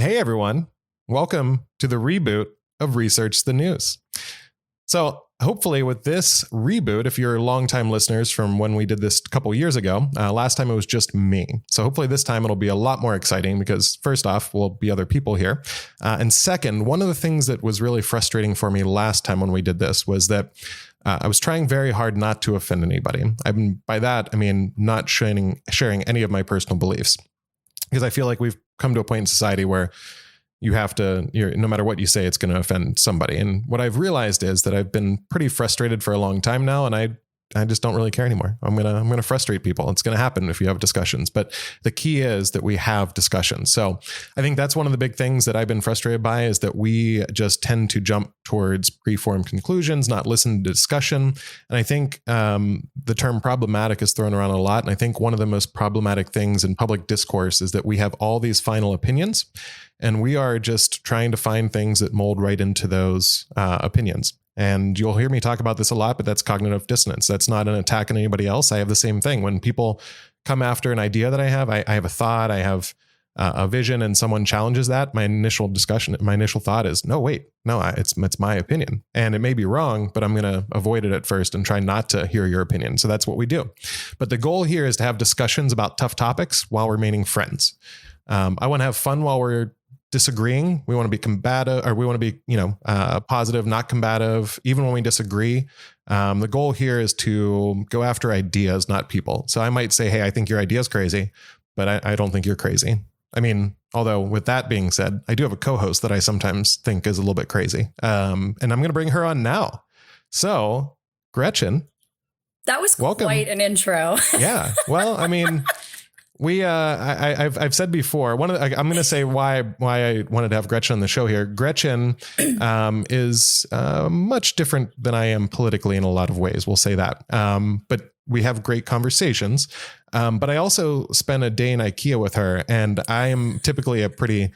Hey, everyone. Welcome to the reboot of Research the News. So hopefully with this reboot, if you're longtime listeners from when we did this a couple years ago, last time it was just me. So hopefully this time it'll be a lot more exciting because first off, we'll be other people here. And second, one of the things that was really frustrating for me last time when we did this was that I was trying very hard not to offend anybody. By that, I mean not sharing any of my personal beliefs. Because I feel like we've come to a point in society where you have to, no matter what you say, it's going to offend somebody. And what I've realized is that I've been pretty frustrated for a long time now, and I just don't really care anymore. I'm gonna frustrate people. It's gonna happen if you have discussions. But the key is that we have discussions. So I think that's one of the big things that I've been frustrated by is that we just tend to jump towards preformed conclusions, not listen to discussion. And I think the term problematic is thrown around a lot. And I think one of the most problematic things in public discourse is that we have all these final opinions, and we are just trying to find things that mold right into those opinions. And you'll hear me talk about this a lot, but that's cognitive dissonance. That's not an attack on anybody else. I have the same thing. When people come after an idea that I have a thought, I have a vision, and someone challenges that, my initial thought is, no, it's my opinion. And it may be wrong, but I'm going to avoid it at first and try not to hear your opinion. So that's what we do. But the goal here is to have discussions about tough topics while remaining friends. I want to have fun while we're disagreeing. We want to be combative, or we want to be, positive, not combative, even when we disagree. The goal here is to go after ideas, not people. So I might say, hey, I think your idea is crazy, but I don't think you're crazy. I mean, although with that being said, I do have a co-host that I sometimes think is a little bit crazy. And I'm going to bring her on now. So Gretchen. That was welcome. Quite an intro. Yeah. Well, I mean, I've said before, I'm going to say why I wanted to have Gretchen on the show here. Gretchen is much different than I am politically in a lot of ways. We'll say that. But we have great conversations. But I also spent a day in IKEA with her, and I am typically a pretty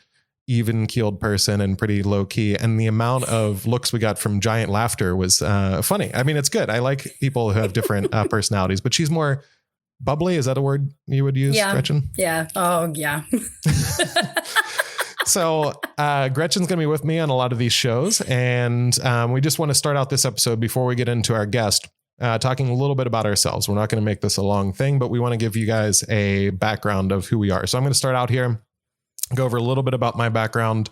even-keeled person and pretty low key. And the amount of looks we got from giant laughter was funny. I mean, it's good. I like people who have different personalities, but she's more bubbly. Is that a word you would use, Gretchen? Yeah. Oh, yeah. So Gretchen's going to be with me on a lot of these shows. And we just want to start out this episode before we get into our guest, talking a little bit about ourselves. We're not going to make this a long thing, but we want to give you guys a background of who we are. So I'm going to start out here, go over a little bit about my background,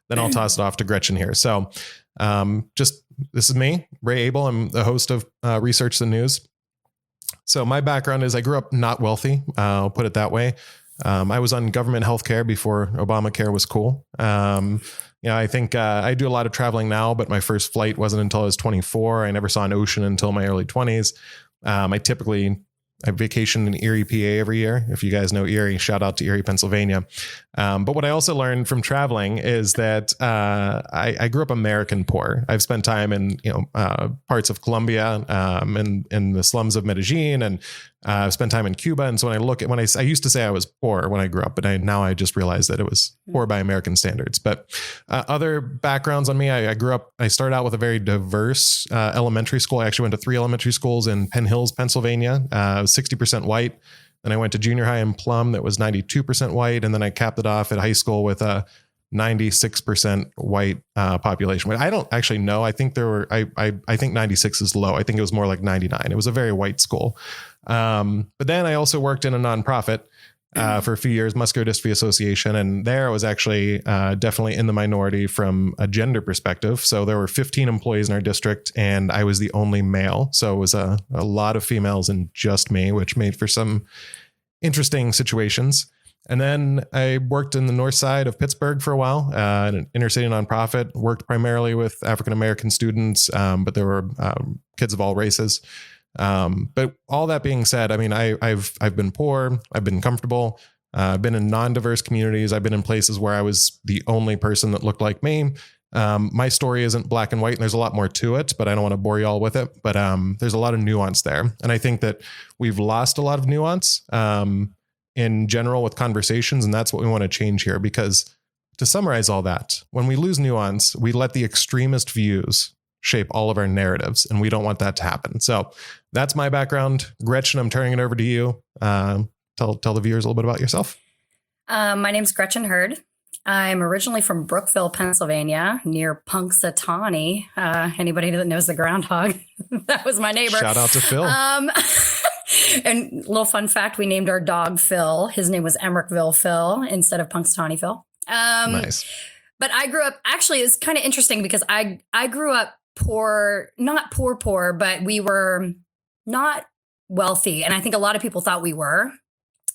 then I'll toss it off to Gretchen here. So this is me, Ray Abel. I'm the host of Research the News. So my background is I grew up not wealthy. I'll put it that way. I was on government healthcare before Obamacare was cool. I think I do a lot of traveling now, but my first flight wasn't until I was 24. I never saw an ocean until my early 20s. I vacation in Erie, PA every year. If you guys know Erie, shout out to Erie, Pennsylvania. But what I also learned from traveling is that I grew up American poor. I've spent time in parts of Colombia, and in the slums of Medellin, and I've spent time in Cuba. And so when I used to say I was poor when I grew up, but now I just realized that it was poor by American standards. But other backgrounds on me, I started out with a very diverse elementary school. I actually went to 3 elementary schools in Penn Hills, Pennsylvania. 60% white. Then I went to junior high in Plum that was 92% white. And then I capped it off at high school with a 96% white population. I don't actually know. I think I think 96 is low. I think it was more like 99. It was a very white school. But then I also worked in a nonprofit for a few years, Muscular Dystrophy Association. And there I was actually definitely in the minority from a gender perspective. So there were 15 employees in our district, and I was the only male. So it was a lot of females and just me, which made for some interesting situations. And then I worked in the north side of Pittsburgh for a while, an inner city nonprofit, worked primarily with African-American students, but there were kids of all races. But all that being said, I mean, I've been poor, I've been comfortable, I've been in non-diverse communities. I've been in places where I was the only person that looked like me. My story isn't black and white, and there's a lot more to it, but I don't want to bore you all with it. But there's a lot of nuance there. And I think that we've lost a lot of nuance in general with conversations. And that's what we want to change here, because to summarize all that, when we lose nuance, we let the extremist views shape all of our narratives, and we don't want that to happen. So that's my background. Gretchen, I'm turning it over to you. Tell the viewers a little bit about yourself. My name's Gretchen Hurd. I'm originally from Brookville, Pennsylvania, near Punxsutawney. Anybody that knows the groundhog, that was my neighbor. Shout out to Phil. And little fun fact, we named our dog Phil. His name was Emmerickville Phil instead of Punxsutawney Phil. Nice. But I grew up, actually, it's kind of interesting because I grew up poor, not poor, but we were not wealthy. And I think a lot of people thought we were.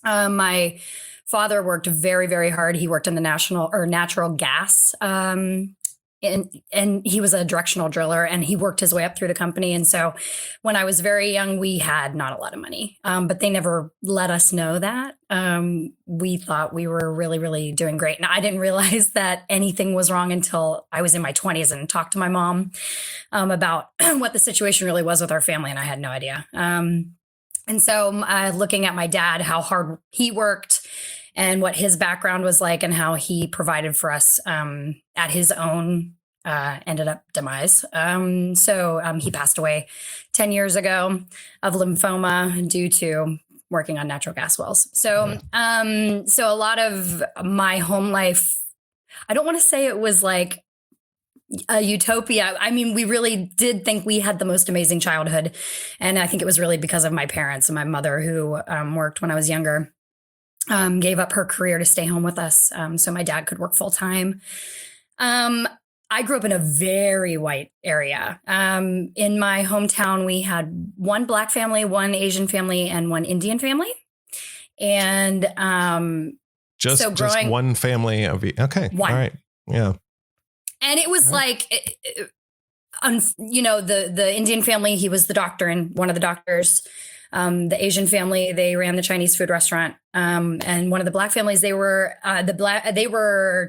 My father worked very, very hard. He worked in the natural gas. And he was a directional driller, and he worked his way up through the company. And so when I was very young, we had not a lot of money, but they never let us know that. We thought we were really, really doing great. And I didn't realize that anything was wrong until I was in my 20s and talked to my mom about what the situation really was with our family. And I had no idea. And so looking at my dad, how hard he worked and what his background was like and how he provided for us at his own ended up demise. So he passed away 10 years ago of lymphoma due to working on natural gas wells. So so a lot of my home life, I don't want to say it was like a utopia. I mean, we really did think we had the most amazing childhood. And I think it was really because of my parents and my mother who worked when I was younger. Gave up her career to stay home with us so my dad could work full time. I grew up in a very white area. In my hometown, we had one Black family, one Asian family, and one Indian family. And just one family of okay. One. All right. Yeah. And it was like, the Indian family, he was the doctor and one of the doctors. The Asian family, they ran the Chinese food restaurant. And one of the Black families, they were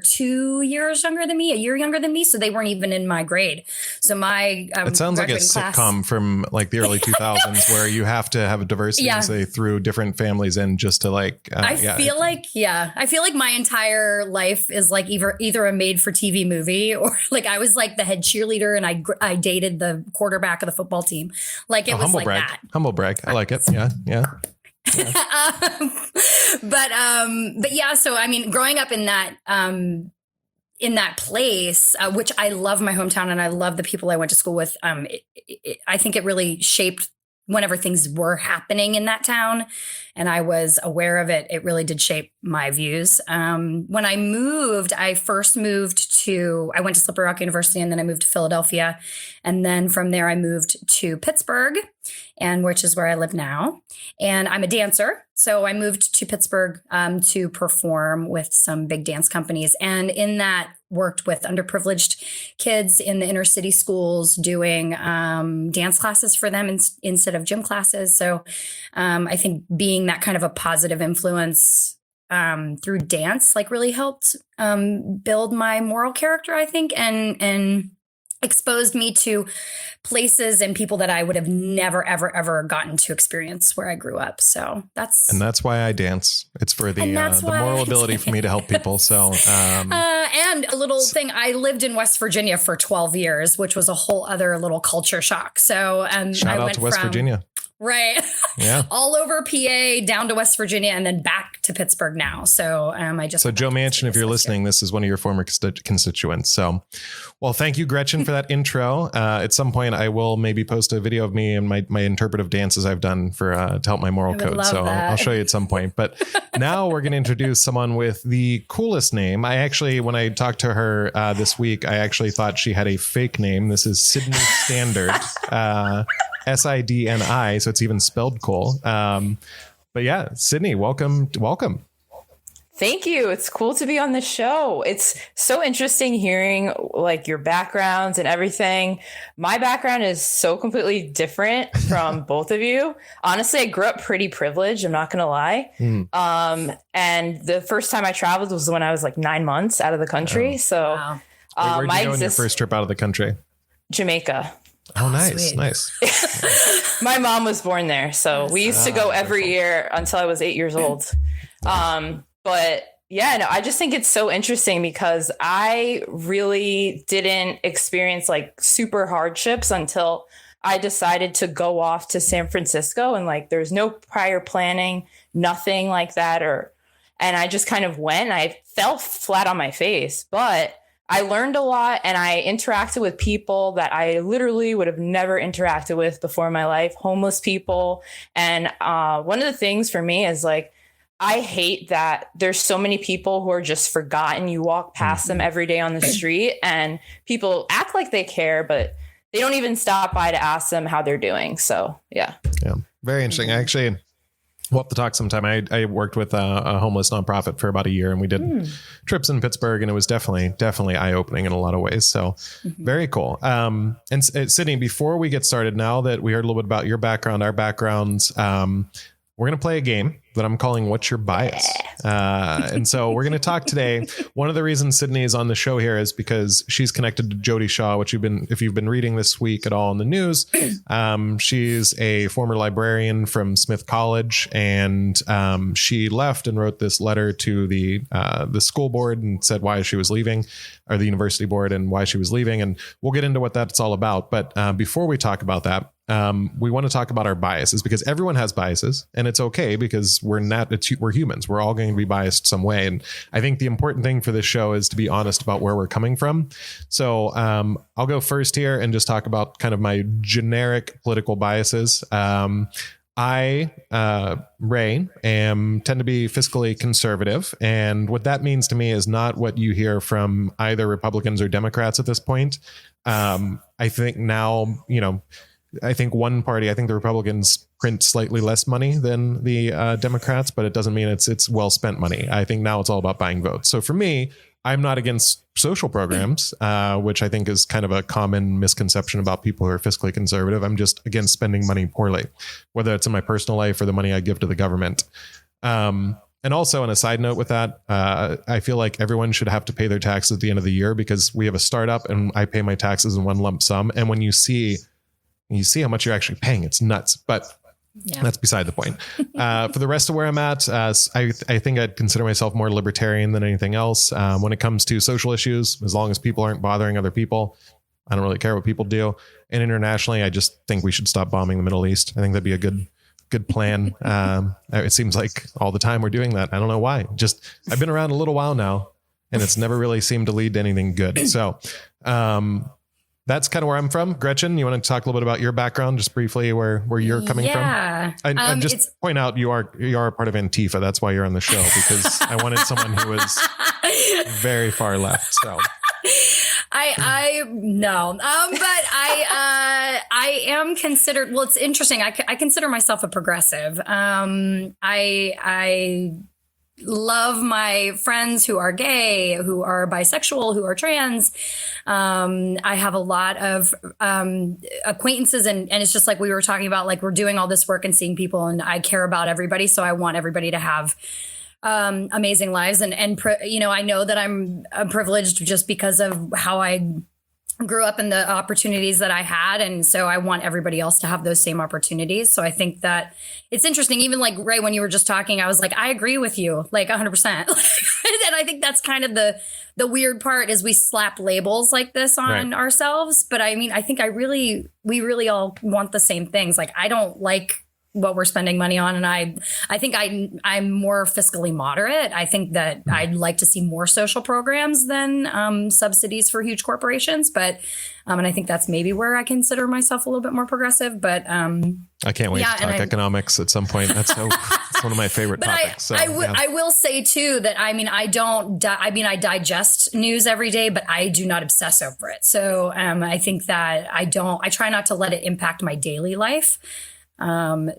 2 years younger than me, a year younger than me. So they weren't even in my grade. So my it sounds like a sitcom from like the early 2000s where you have to have a diversity. Yeah. So they threw different families in just to like. I feel like my entire life is like either a made for TV movie or like I was like the head cheerleader and I dated the quarterback of the football team. Like it was like brag. that. Humble brag. I like it. Yeah. Yeah. But yeah, so I mean, growing up in that place, which I love my hometown and I love the people I went to school with. I think it really shaped whenever things were happening in that town and I was aware of it, it really did shape my views. When I moved, I went to Slippery Rock University and then I moved to Philadelphia. And then from there, I moved to Pittsburgh, which is where I live now. And I'm a dancer. So I moved to Pittsburgh to perform with some big dance companies. And in that, worked with underprivileged kids in the inner city schools doing dance classes for them instead of gym classes. So I think being that kind of a positive influence through dance like really helped build my moral character, I think, and exposed me to places and people that I would have never, ever, ever gotten to experience where I grew up. So that's why I dance. It's for the moral ability for me to help people. So, and a little thing, I lived in West Virginia for 12 years, which was a whole other little culture shock. So, shout out to West Virginia. Right. Yeah. All over PA, down to West Virginia, and then back to Pittsburgh now. So So Joe Manchin, if you're listening, this is one of your former constituents. So, well, thank you, Gretchen, for that intro. At some point, I will maybe post a video of me and my interpretive dances I've done for to help my moral code. So I'll show you at some point. But now we're going to introduce someone with the coolest name. I actually, when I talked to her this week, I actually thought she had a fake name. This is Sidni Standard. Sidni, so it's even spelled cool. But yeah, Sidni, welcome. Thank you. It's cool to be on the show. It's so interesting hearing like your backgrounds and everything. My background is so completely different from both of you. Honestly, I grew up pretty privileged. I'm not going to lie. And the first time I traveled was when I was like 9 months out of the country. So wow. Where'd you go on your first trip out of the country? Jamaica. Oh, nice. Sweet. Nice. My mom was born there. So we used to go every year until I was 8 years old. But yeah, no, I just think it's so interesting because I really didn't experience like super hardships until I decided to go off to San Francisco, and like there's no prior planning, nothing like that. And I just kind of went and I fell flat on my face, but I learned a lot and I interacted with people that I literally would have never interacted with before in my life, homeless people. And one of the things for me is like, I hate that there's so many people who are just forgotten. You walk past them every day on the street and people act like they care, but they don't even stop by to ask them how they're doing. So, yeah. Yeah. Very interesting. Actually, we'll have to talk sometime. I worked with a homeless nonprofit for about a year and we did trips in Pittsburgh and it was definitely eye-opening in a lot of ways. So very cool. And Sidney, before we get started, now that we heard a little bit about your background, our backgrounds, we're going to play a game that I'm calling What's Your Bias? And so we're going to talk today. One of the reasons Sidney is on the show here is because she's connected to Jody Shaw, which if you've been reading this week at all in the news, she's a former librarian from Smith College, and she left and wrote this letter to the school board and said why she was leaving, or the university board, and why she was leaving. And we'll get into what that's all about. But before we talk about that, we want to talk about our biases, because everyone has biases and it's okay, because we're humans. We're all going to be biased some way. And I think the important thing for this show is to be honest about where we're coming from. So I'll go first here and just talk about kind of my generic political biases. I, Ray, tend to be fiscally conservative. And what that means to me is not what you hear from either Republicans or Democrats at this point. I think now, I think the Republicans print slightly less money than the Democrats, but it doesn't mean it's well spent money. I think now it's all about buying votes. So for me, I'm not against social programs, which I think is kind of a common misconception about people who are fiscally conservative. I'm just against spending money poorly, whether it's in my personal life or the money I give to the government. And also, on a side note with that, I feel like everyone should have to pay their taxes at the end of the year, because we have a startup and I pay my taxes in one lump sum. And when you see how much you're actually paying, it's nuts. But that's beside the point. For the rest of where I'm at, I think I'd consider myself more libertarian than anything else. When it comes to social issues, as long as people aren't bothering other people, I don't really care what people do. And internationally, I just think we should stop bombing the Middle East. I think that'd be a good plan. It seems like all the time we're doing that. I don't know why. I've been around a little while now and it's never really seemed to lead to anything good. So, that's kind of where I'm from. Gretchen, you want to talk a little bit about your background, just briefly, where you're coming from? I just point out you are part of Antifa. That's why you're on the show, because I wanted someone who was very far left. So I am considered. Well, it's interesting. I consider myself a progressive. I love my friends who are gay, who are bisexual, who are trans. I have a lot of acquaintances, and it's just like we were talking about, like we're doing all this work and seeing people, and I care about everybody. So I want everybody to have amazing lives. And I know that I'm privileged just because of how I grew up and the opportunities that I had. And so I want everybody else to have those same opportunities. So I think that it's interesting. Even like Ray, when you were just talking, I was like, I agree with you like 100%. And I think that's kind of the weird part, is we slap labels like this on ourselves. But I mean, I think we really all want the same things. Like, I don't like what we're spending money on. And I think I'm more fiscally moderate. I think that I'd like to see more social programs than subsidies for huge corporations. But and I think that's maybe where I consider myself a little bit more progressive. But I can't wait to talk economics at some point. It's one of my favorite topics. I will say too that I digest news every day, but I do not obsess over it. So I think that I try not to let it impact my daily life.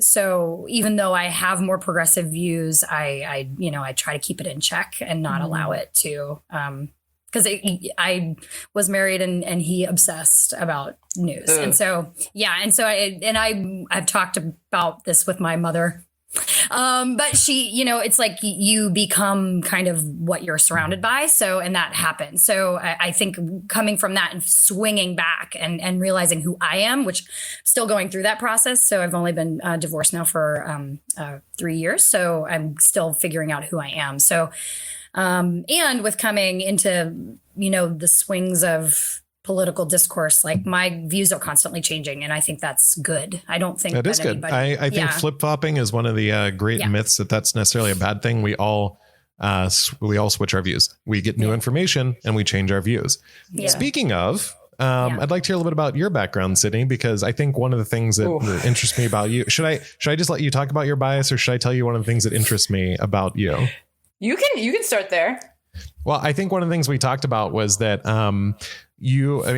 So even though I have more progressive views, I try to keep it in check and not allow it to, because I was married and he obsessed about news. Ugh. And so, I've talked about this with my mother. But she, it's like you become kind of what you're surrounded by. So, and that happens. So I think coming from that and swinging back and realizing who I am, which I'm still going through that process. So I've only been divorced now for 3 years. So I'm still figuring out who I am. So, and with coming into, the swings of political discourse, like my views are constantly changing, and I think that's good. I don't think that is good. I think flip-flopping is one of the great myths that's necessarily a bad thing. We all we all switch our views. We get new information and we change our views. Yeah. Speaking of, I'd like to hear a little bit about your background, Sidni, because I think one of the things that interests me about you, should I just let you talk about your bias, or should I tell you one of the things that interests me about you? You can start there. Well, I think one of the things we talked about was that we're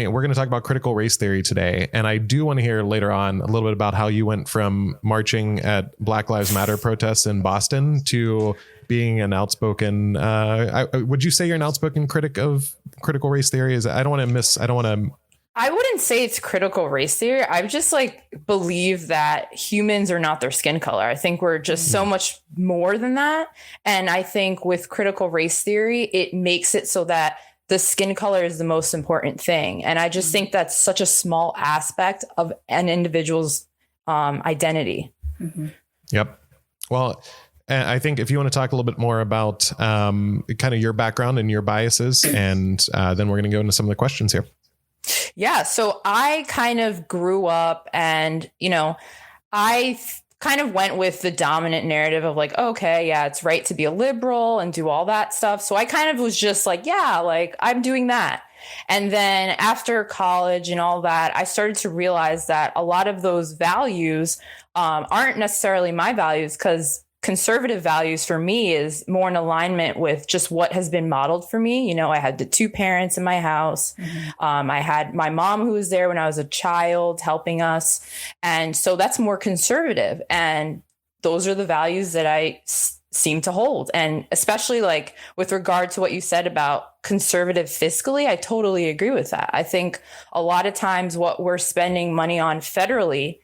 going to talk about critical race theory today. And I do want to hear later on a little bit about how you went from marching at Black Lives Matter protests in Boston to being an outspoken, would you say you're an outspoken critic of critical race theory? I wouldn't say it's critical race theory. I just believe that humans are not their skin color. I think we're just so much more than that. And I think with critical race theory, it makes it so that the skin color is the most important thing. And I just think that's such a small aspect of an individual's identity. Mm-hmm. Yep. Well, I think if you want to talk a little bit more about kind of your background and your biases, and then we're going to go into some of the questions here. Yeah. So I kind of grew up and, I kind of went with the dominant narrative of okay, yeah, it's right to be a liberal and do all that stuff. So I kind of was just I'm doing that. And then after college and all that, I started to realize that a lot of those values aren't necessarily my values, because conservative values for me is more in alignment with just what has been modeled for me. I had the two parents in my house. Mm-hmm. I had my mom who was there when I was a child helping us. And so that's more conservative. And those are the values that I seem to hold. And especially with regard to what you said about conservative fiscally, I totally agree with that. I think a lot of times what we're spending money on federally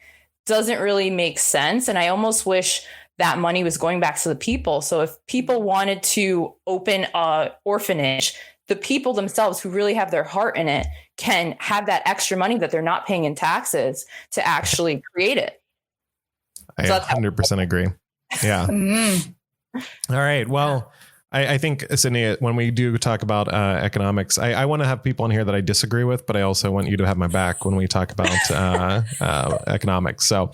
doesn't really make sense. And I almost wish that money was going back to the people. So if people wanted to open an orphanage, the people themselves who really have their heart in it can have that extra money that they're not paying in taxes to actually create it. I 100% agree. Yeah. All right. Well, I think, Sidni, when we do talk about economics, I want to have people in here that I disagree with, but I also want you to have my back when we talk about economics. So,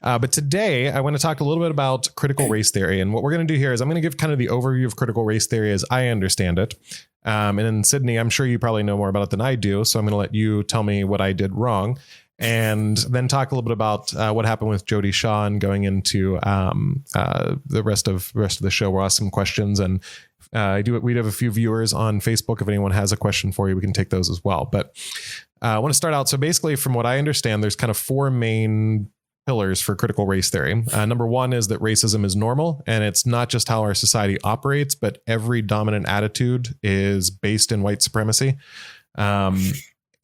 but today I want to talk a little bit about critical race theory. And what we're going to do here is I'm going to give kind of the overview of critical race theory as I understand it. And then Sidni, I'm sure you probably know more about it than I do. So I'm going to let you tell me what I did wrong, and then talk a little bit about what happened with Jody Shaw and going into the rest of the show. We'll ask some questions, and we have a few viewers on Facebook. If anyone has a question for you, we can take those as well. But I want to start out. So basically, from what I understand, there's kind of four main pillars for critical race theory. Number one is that racism is normal, and it's not just how our society operates, but every dominant attitude is based in white supremacy.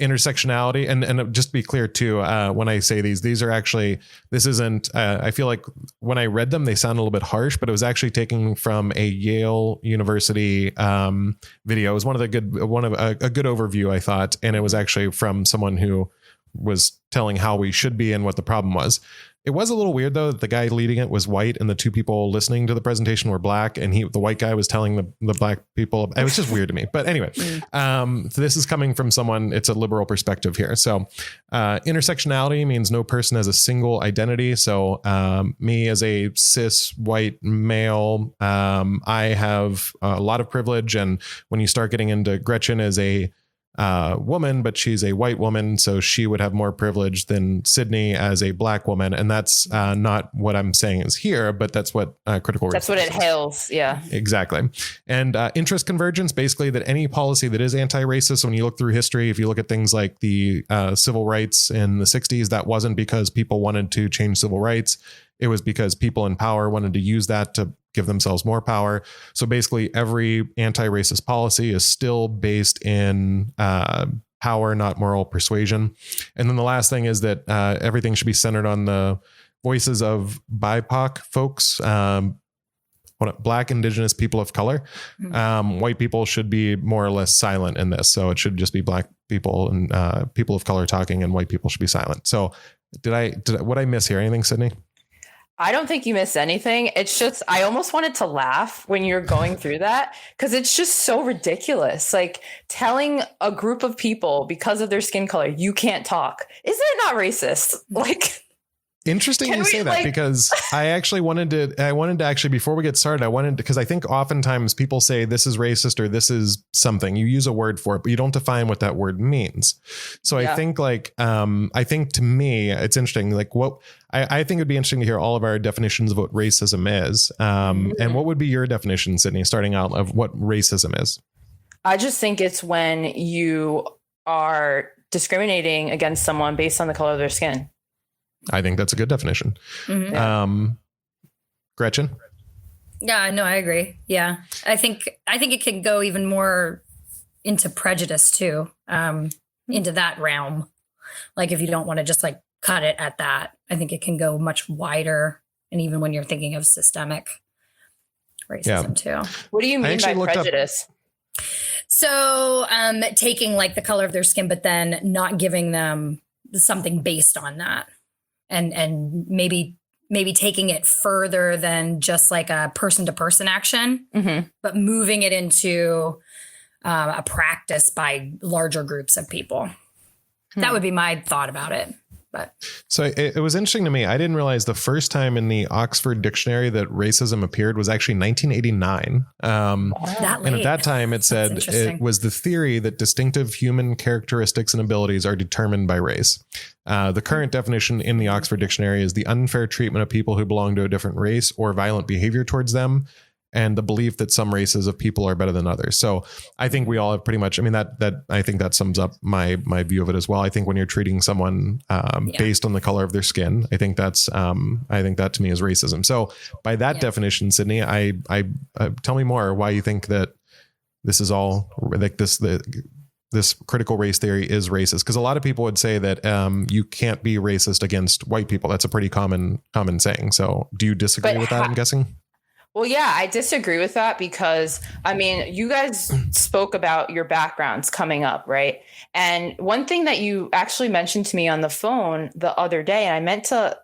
Intersectionality, and just to be clear too, when I say these are actually, this isn't, I feel like when I read them, they sound a little bit harsh, but it was actually taken from a Yale University video. It was a good overview, I thought. And it was actually from someone who was telling how we should be and what the problem was. It was a little weird though that the guy leading it was white and the two people listening to the presentation were black, and the white guy was telling the black people. It was just weird to me. But anyway, this is coming from someone. It's a liberal perspective here. So intersectionality means no person has a single identity. So me as a cis white male, I have a lot of privilege. And when you start getting into Gretchen as a woman, but she's a white woman, so she would have more privilege than Sidni as a black woman. And that's not what I'm saying is here, but that's what critical race. That's what it hails. Yeah, exactly. And interest convergence, basically that any policy that is anti-racist, when you look through history, if you look at things like the civil rights in the 60s, that wasn't because people wanted to change civil rights. It was because people in power wanted to use that to give themselves more power. So basically every anti-racist policy is still based in power, not moral persuasion. And then the last thing is that everything should be centered on the voices of BIPOC folks, Black, Indigenous, people of color. White people should be more or less silent in this. So it should just be Black people and people of color talking, and white people should be silent. So what I miss here? Anything, Sidni? I don't think you missed anything. It's just, I almost wanted to laugh when you're going through that, because it's just so ridiculous. Like telling a group of people because of their skin color, you can't talk. Is that not racist? Like, Interesting Can you we, say that, because I wanted to actually, before we get started, because I think oftentimes people say this is racist or this is something. You use a word for it, but you don't define what that word means. So I think I think to me, it's interesting. Like I think it'd be interesting to hear all of our definitions of what racism is. And what would be your definition, Sidni, starting out, of what racism is? I just think it's when you are discriminating against someone based on the color of their skin. I think that's a good definition. Gretchen? Yeah, no, I agree. Yeah. I think it can go even more into prejudice too, into that realm. Like if you don't want to just like cut it at that, I think it can go much wider. And even when you're thinking of systemic racism too. What do you mean by prejudice? So taking like the color of their skin, but then not giving them something based on that. And maybe taking it further than just like a person to person action, but moving it into a practice by larger groups of people. That would be my thought about it. But so it was interesting to me. I didn't realize the first time in the Oxford Dictionary that racism appeared was actually 1989. And at that time it said it was the theory that distinctive human characteristics and abilities are determined by race. The current definition in the Oxford Dictionary is the unfair treatment of people who belong to a different race or violent behavior towards them, and the belief that some races of people are better than others. So I think we all have pretty much, I mean, that I think that sums up my view of it as well. I think when you're treating someone based on the color of their skin, I think that to me is racism. So by that definition, Sidni, I tell me more why you think that this is all like this critical race theory is racist. Because a lot of people would say that you can't be racist against white people. That's a pretty common saying. So do you disagree with that, I'm guessing? Well, yeah, I disagree with that because, I mean, you guys spoke about your backgrounds coming up, right? And one thing that you actually mentioned to me on the phone the other day, and I meant to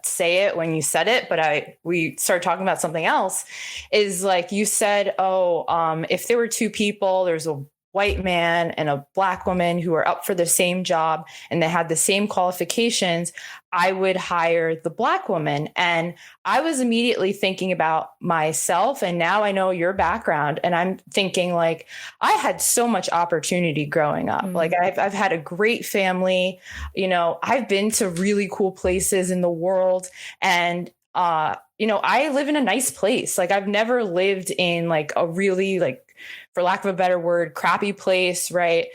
say it when you said it, but we started talking about something else, is like you said, if there were two people, there's a white man and a black woman who are up for the same job and they had the same qualifications, I would hire the black woman. And I was immediately thinking about myself. And now I know your background. And I'm thinking like, I had so much opportunity growing up. Like I've had a great family, I've been to really cool places in the world. And I live in a nice place. Like I've never lived in like a really for lack of a better word, crappy place. Right.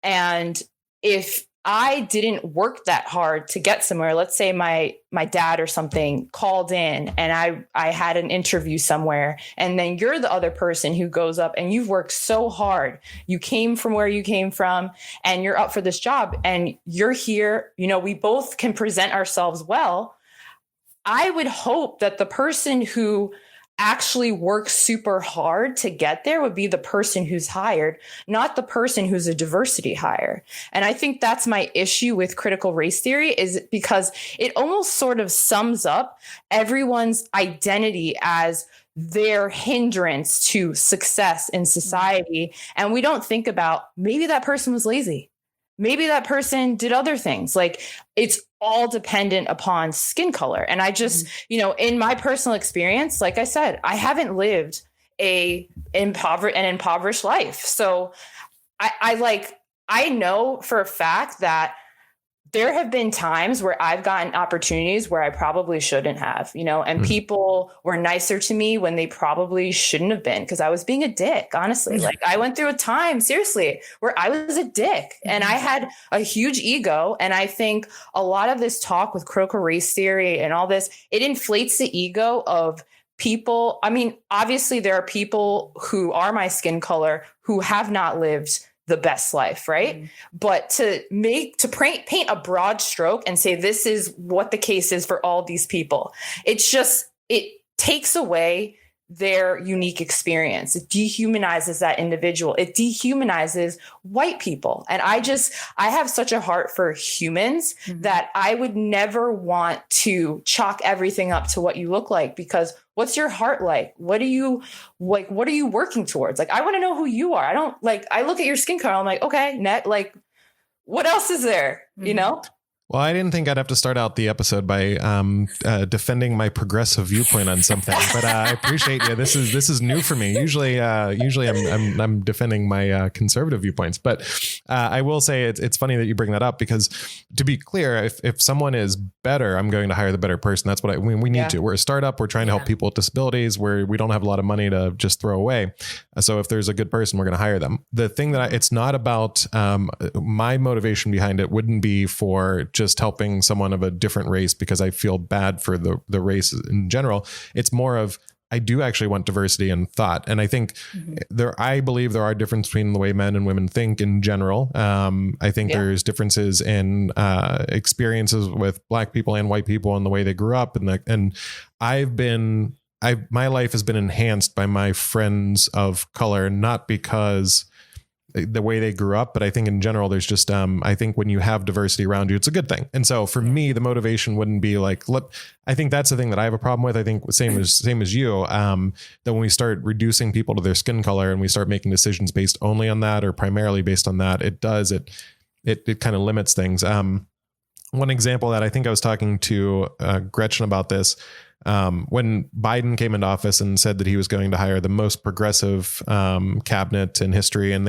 And if I didn't work that hard to get somewhere, let's say my dad or something called in and I had an interview somewhere, and then you're the other person who goes up and you've worked so hard. You came from where you came from and you're up for this job and you're here, we both can present ourselves well. I would hope that the person who actually works super hard to get there would be the person who's hired, not the person who's a diversity hire. And I think that's my issue with critical race theory, is because it almost sort of sums up everyone's identity as their hindrance to success in society. And we don't think about maybe that person was lazy. Maybe that person did other things. Like it's all dependent upon skin color. And I just, in my personal experience, like I said, I haven't lived an impoverished life. So I know for a fact that there have been times where I've gotten opportunities where I probably shouldn't have, and people were nicer to me when they probably shouldn't have been, because I was being a dick, honestly. Like I went through a time, seriously, where I was a dick and I had a huge ego. And I think a lot of this talk with critical race theory and all this, it inflates the ego of people. I mean, obviously there are people who are my skin color who have not lived the best life, right? But to paint a broad stroke and say this is what the case is for all these people, it takes away their unique experience. It dehumanizes that individual. It dehumanizes white people. And I have such a heart for humans that I would never want to chalk everything up to what you look like, because what's your heart like? What are you working towards? Like, I want to know who you are. I look at your skin color. I'm like, okay, what else is there? Well, I didn't think I'd have to start out the episode by defending my progressive viewpoint on something, but I appreciate you. This is new for me. Usually I'm defending my conservative viewpoints, but I will say it's funny that you bring that up, because to be clear, if someone is better, I'm going to hire the better person. That's what we need to. We're a startup. We're trying to help people with disabilities where we don't have a lot of money to just throw away. So if there's a good person, we're going to hire them. The thing that it's not about my motivation behind it wouldn't be for just helping someone of a different race because I feel bad for the race in general. It's more of, I do actually want diversity in thought. And I think I believe there are differences between the way men and women think in general. I think there's differences in experiences with Black people and white people and the way they grew up. And my life has been enhanced by my friends of color, not because the way they grew up, but I think in general, there's just, I think when you have diversity around you, it's a good thing. And so for me, the motivation wouldn't be like, I think that's the thing that I have a problem with. I think same as you, that when we start reducing people to their skin color and we start making decisions based only on that or primarily based on that, it kind of limits things. One example that I think I was talking to Gretchen about this, when Biden came into office and said that he was going to hire the most progressive cabinet in history, and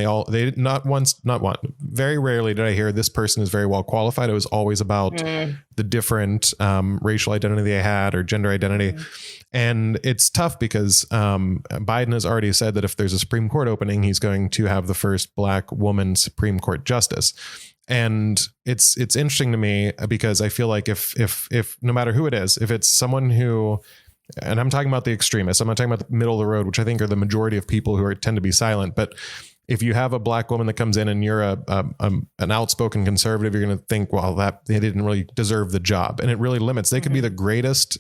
very rarely did I hear this person is very well qualified. It was always about the different racial identity they had or gender identity. And it's tough because Biden has already said that if there's a Supreme Court opening, he's going to have the first Black woman Supreme Court justice. And it's interesting to me because I feel like if no matter who it is, if it's someone who, and I'm talking about the extremists, I'm not talking about the middle of the road, which I think are the majority of people who tend to be silent. But if you have a Black woman that comes in and you're an outspoken conservative, you're going to think, well, that they didn't really deserve the job. And it really limits. They could be the greatest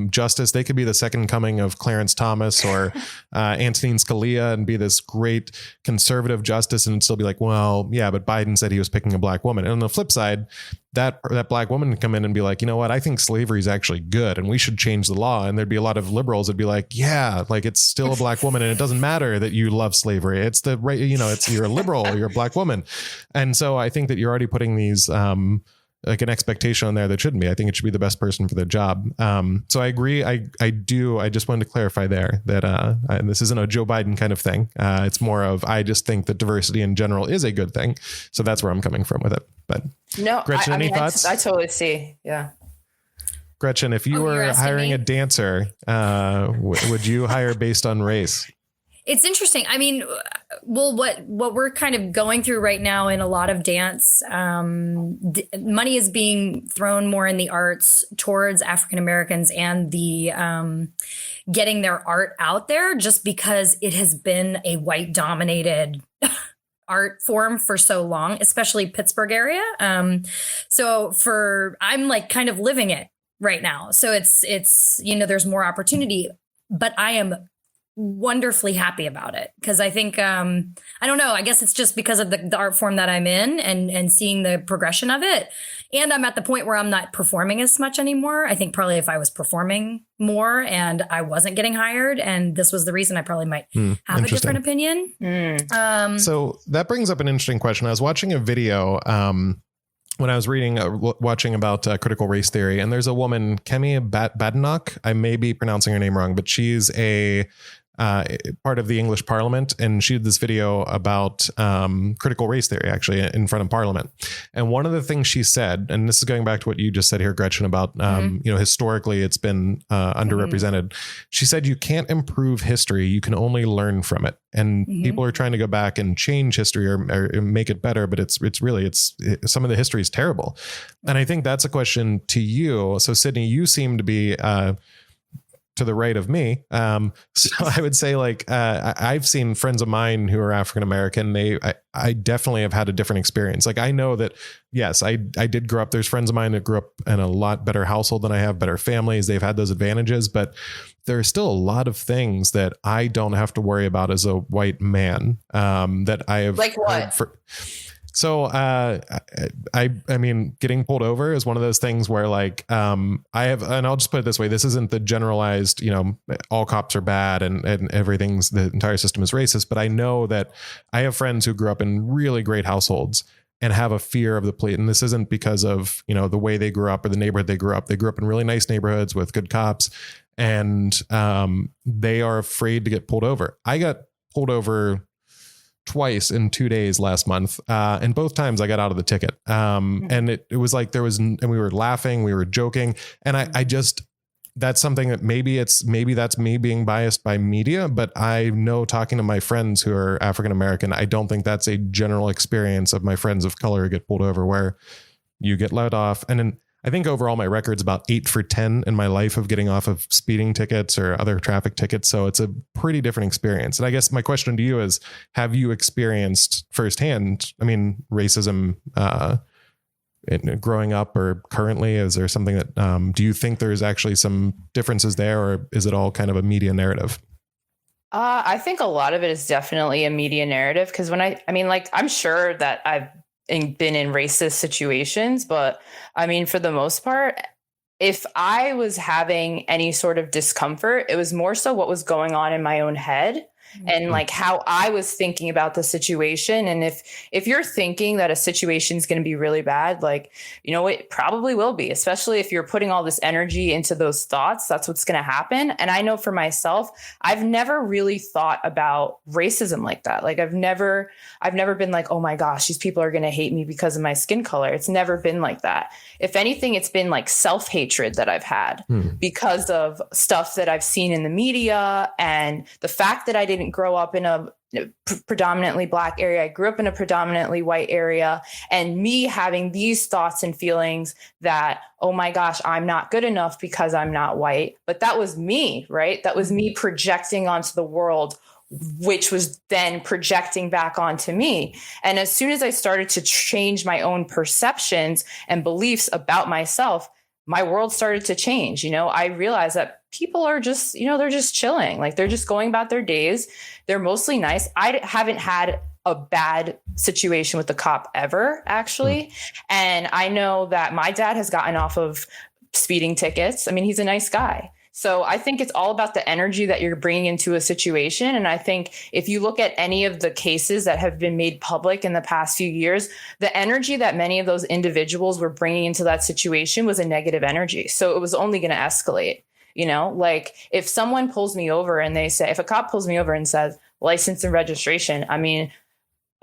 justice. They could be the second coming of Clarence Thomas or Antonin Scalia and be this great conservative justice and still be like, well, yeah, but Biden said he was picking a Black woman. And on the flip side, that Black woman would come in and be like, you know what, I think slavery is actually good and we should change the law. And there'd be a lot of liberals that'd be like, yeah, like it's still a Black woman and it doesn't matter that you love slavery. It's the right, you're a liberal or you're a Black woman. And so I think that you're already putting these like an expectation on there that shouldn't be. I think it should be the best person for the job. So I agree. I do. I just wanted to clarify there that this isn't a Joe Biden kind of thing. It's more of, I just think that diversity in general is a good thing. So that's where I'm coming from with it. But no, Gretchen, any thoughts? I totally see. Yeah. Gretchen, if you were hiring a dancer, would you hire based on race? It's interesting. I mean, well, what we're kind of going through right now in a lot of dance, money is being thrown more in the arts towards African Americans and the getting their art out there, just because it has been a white dominated art form for so long, especially Pittsburgh area. So I'm like kind of living it right now. So it's there's more opportunity, but I am wonderfully happy about it because I think I don't know, I guess it's just because of the art form that I'm in and seeing the progression of it. And I'm at the point where I'm not performing as much anymore. I think probably if I was performing more and I wasn't getting hired and this was the reason, I probably might have a different opinion. So that brings up an interesting question. I was watching a video when I was watching about critical race theory, and there's a woman, Kemi Badenoch. I may be pronouncing her name wrong, but she's a part of the English Parliament, and she did this video about critical race theory actually in front of Parliament. And one of the things she said, and this is going back to what you just said here, Gretchen, about historically it's been underrepresented. She said you can't improve history, you can only learn from it. And people are trying to go back and change history or make it better, but it's some of the history is terrible. And I think that's a question to you. So Sidni, you seem to be to the right of me. So I would say I've seen friends of mine who are African-American. I definitely have had a different experience. Like I know that, yes, I did grow up. There's friends of mine that grew up in a lot better household than I have, better families. They've had those advantages, but there are still a lot of things that I don't have to worry about as a white man, that I have. Like what? So, I mean, getting pulled over is one of those things where I have, and I'll just put it this way. This isn't the generalized, all cops are bad and the entire system is racist, but I know that I have friends who grew up in really great households and have a fear of the police. And this isn't because of, the way they grew up or the neighborhood they grew up. They grew up in really nice neighborhoods with good cops, and they are afraid to get pulled over. I got pulled over twice in 2 days last month. And both times I got out of the ticket. And it was like and we were laughing, we were joking. And I just, that's something that maybe that's me being biased by media, but I know, talking to my friends who are African-American, I don't think that's a general experience of my friends of color who get pulled over, where you get let off. And then I think overall my record's about 8 for 10 in my life of getting off of speeding tickets or other traffic tickets. So it's a pretty different experience. And I guess my question to you is, have you experienced firsthand, racism, growing up or currently? Is there something that, do you think there's actually some differences there, or is it all kind of a media narrative? I think a lot of it is definitely a media narrative. Cause I'm sure that I've been in racist situations, but for the most part, if I was having any sort of discomfort, it was more so what was going on in my own head. And like how I was thinking about the situation. And if you're thinking that a situation is going to be really bad, it probably will be, especially if you're putting all this energy into those thoughts. That's what's going to happen. And I know for myself, I've never really thought about racism like that. Like I've never been like, oh my gosh, these people are going to hate me because of my skin color. It's never been like that. If anything, it's been like self-hatred that I've had because of stuff that I've seen in the media, and the fact that I didn't grow up in a predominantly Black area. I grew up in a predominantly white area, and me having these thoughts and feelings that, oh my gosh, I'm not good enough because I'm not white. But that was me, right? That was me projecting onto the world, which was then projecting back onto me. And as soon as I started to change my own perceptions and beliefs about myself, my world started to change. I realized that people are just, they're just chilling. Like they're just going about their days. They're mostly nice. I haven't had a bad situation with the cop ever, actually. And I know that my dad has gotten off of speeding tickets. He's a nice guy. So I think it's all about the energy that you're bringing into a situation. And I think if you look at any of the cases that have been made public in the past few years, the energy that many of those individuals were bringing into that situation was a negative energy. So it was only going to escalate. Like if someone pulls me over and if a cop pulls me over and says license and registration,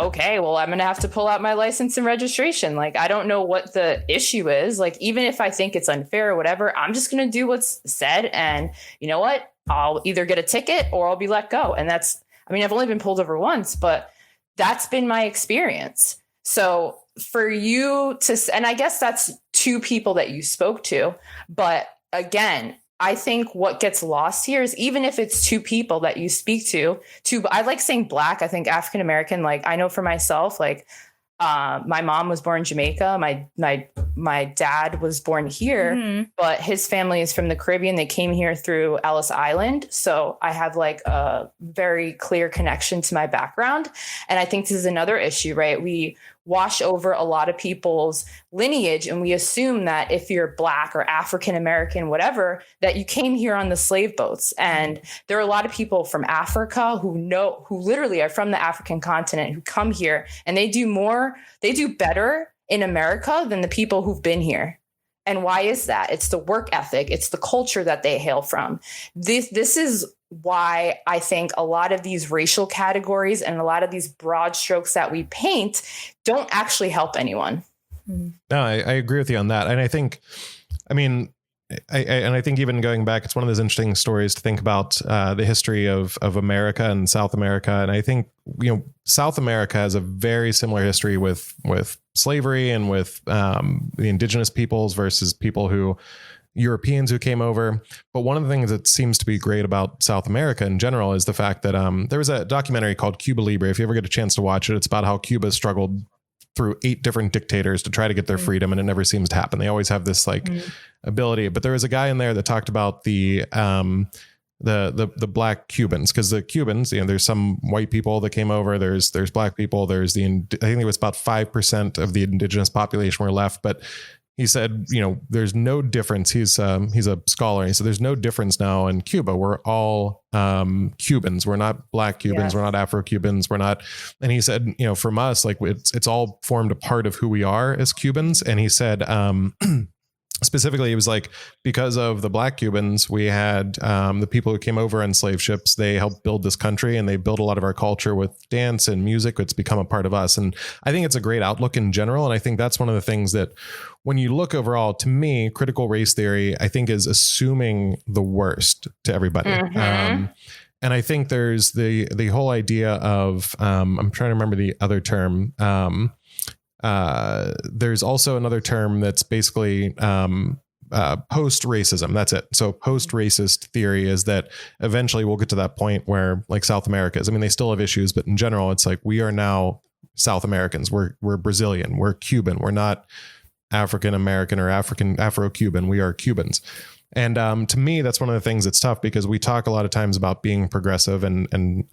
okay, well, I'm going to have to pull out my license and registration. Like, I don't know what the issue is. Like, even if I think it's unfair or whatever, I'm just going to do what's said. And you know what? I'll either get a ticket or I'll be let go. And I've only been pulled over once, but that's been my experience. So for you to, and I guess that's two people that you spoke to, but again, I think what gets lost here is even if it's two people that you speak to, I like saying Black, I think African-American, like I know for myself, like my mom was born in Jamaica. My dad was born here, but his family is from the Caribbean. They came here through Ellis Island. So I have like a very clear connection to my background. And I think this is another issue, right? We wash over a lot of people's lineage, and we assume that if you're Black or African American, whatever, that you came here on the slave boats. And there are a lot of people from Africa who literally are from the African continent who come here, and they do better in America than the people who've been here. And why is that? It's the work ethic. It's the culture that they hail from. This is why I think a lot of these racial categories and a lot of these broad strokes that we paint don't actually help anyone. No, I agree with you on that. And I think, I think even going back, it's one of those interesting stories to think about the history of America and South America. And I think, South America has a very similar history with slavery and with the indigenous peoples versus Europeans who came over. But one of the things that seems to be great about South America in general is the fact that there was a documentary called Cuba Libre. If you ever get a chance to watch it, it's about how Cuba struggled through 8 different dictators to try to get their freedom, and it never seems to happen. They always have this ability. But there was a guy in there that talked about the Black Cubans, because the Cubans, there's some white people that came over, there's Black people, I think it was about 5% of the indigenous population were left, but he said, there's no difference. He's a scholar. He said, there's no difference now in Cuba. We're all Cubans. We're not Black Cubans. Yeah. We're not Afro-Cubans. We're not. And he said, from us, like it's all formed a part of who we are as Cubans. And he said, specifically, it was like, because of the Black Cubans, we had the people who came over on slave ships. They helped build this country, and they built a lot of our culture with dance and music. It's become a part of us. And I think it's a great outlook in general. And I think that's one of the things that, when you look overall, to me, critical race theory, I think, is assuming the worst to everybody. And I think there's the whole idea of, I'm trying to remember the other term. There's also another term that's basically post-racism. That's it. So post-racist theory is that eventually we'll get to that point where, like, South America is, I mean, they still have issues, but in general, it's like, we are now South Americans. We're Brazilian. We're Cuban. We're not African American or Afro-Cuban. We are Cubans. And to me, that's one of the things that's tough, because we talk a lot of times about being progressive, and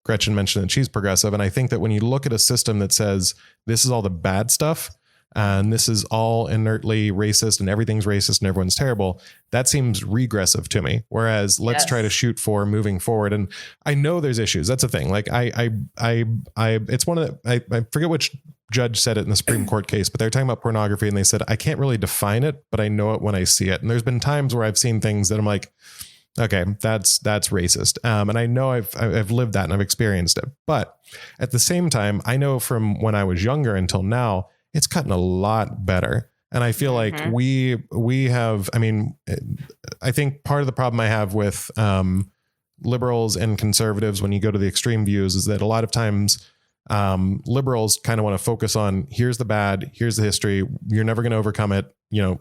Gretchen mentioned that she's progressive. And I think that when you look at a system that says this is all the bad stuff, and this is all inertly racist, and everything's racist and everyone's terrible, that seems regressive to me. Whereas let's try to shoot for moving forward. And I know there's issues. That's the thing. Like it's one of the, I forget which judge said it in the Supreme Court case, but they're talking about pornography, and they said, I can't really define it, but I know it when I see it. And there's been times where I've seen things that I'm like, okay, that's racist. And I know I've lived that and I've experienced it. But at the same time, I know from when I was younger until now, it's gotten a lot better. And I feel like we have, I mean, I think part of the problem I have with liberals and conservatives, when you go to the extreme views, is that a lot of times liberals kind of want to focus on, here's the bad, here's the history, you're never going to overcome it,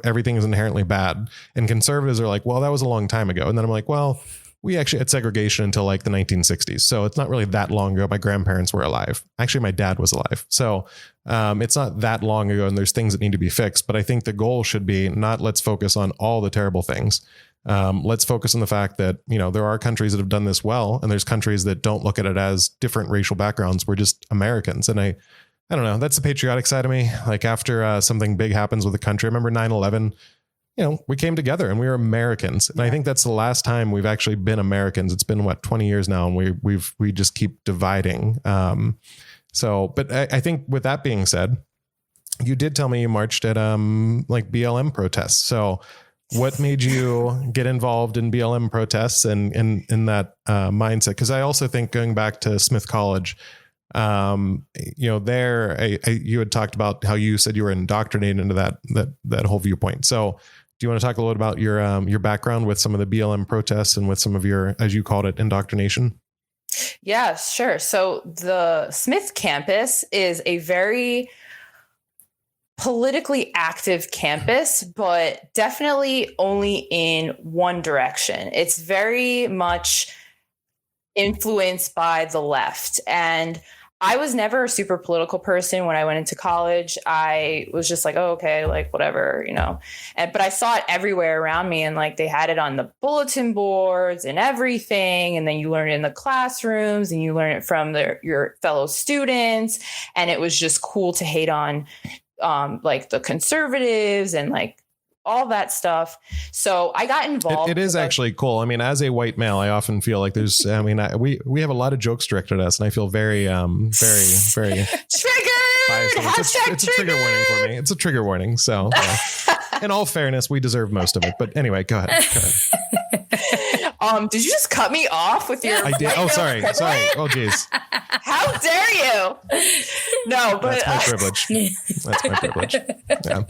everything is inherently bad. And conservatives are like, well, that was a long time ago. And then I'm like, well, we actually had segregation until like the 1960s. So it's not really that long ago. My grandparents were alive. Actually, my dad was alive. So it's not that long ago, and there's things that need to be fixed. But I think the goal should be not, let's focus on all the terrible things. Let's focus on the fact that, there are countries that have done this well, and there's countries that don't look at it as different racial backgrounds. We're just Americans. And I don't know, that's the patriotic side of me. Like, after something big happens with a country, I remember 9/11, we came together and we were Americans. And I think that's the last time we've actually been Americans. It's been 20 years now, and we just keep dividing. But I think with that being said, you did tell me you marched at like BLM protests. So what made you get involved in BLM protests and in that mindset? Because I also think, going back to Smith College, you had talked about how you said you were indoctrinated into that whole viewpoint. So do you want to talk a little about your background with some of the BLM protests and with some of your, as you called it, indoctrination? Yeah, sure. So the Smith campus is a very politically active campus, but definitely only in one direction. It's very much influenced by the left. And I was never a super political person when I went into college. I was just like, oh, okay, like whatever, but I saw it everywhere around me, and like they had it on the bulletin boards and everything. And then you learn it in the classrooms, and you learn it from your fellow students. And it was just cool to hate on like the conservatives and like all that stuff. So I got involved. It is actually cool. I mean, as a white male, I often feel like there's, we have a lot of jokes directed at us, and I feel very, very triggered. It's a trigger warning for me. It's a trigger warning. So in all fairness, we deserve most of it. But anyway, go ahead. Did you just cut me off with your? I did. Oh, sorry. Oh, geez. How dare you? No, but that's my privilege. That's my privilege. Yeah.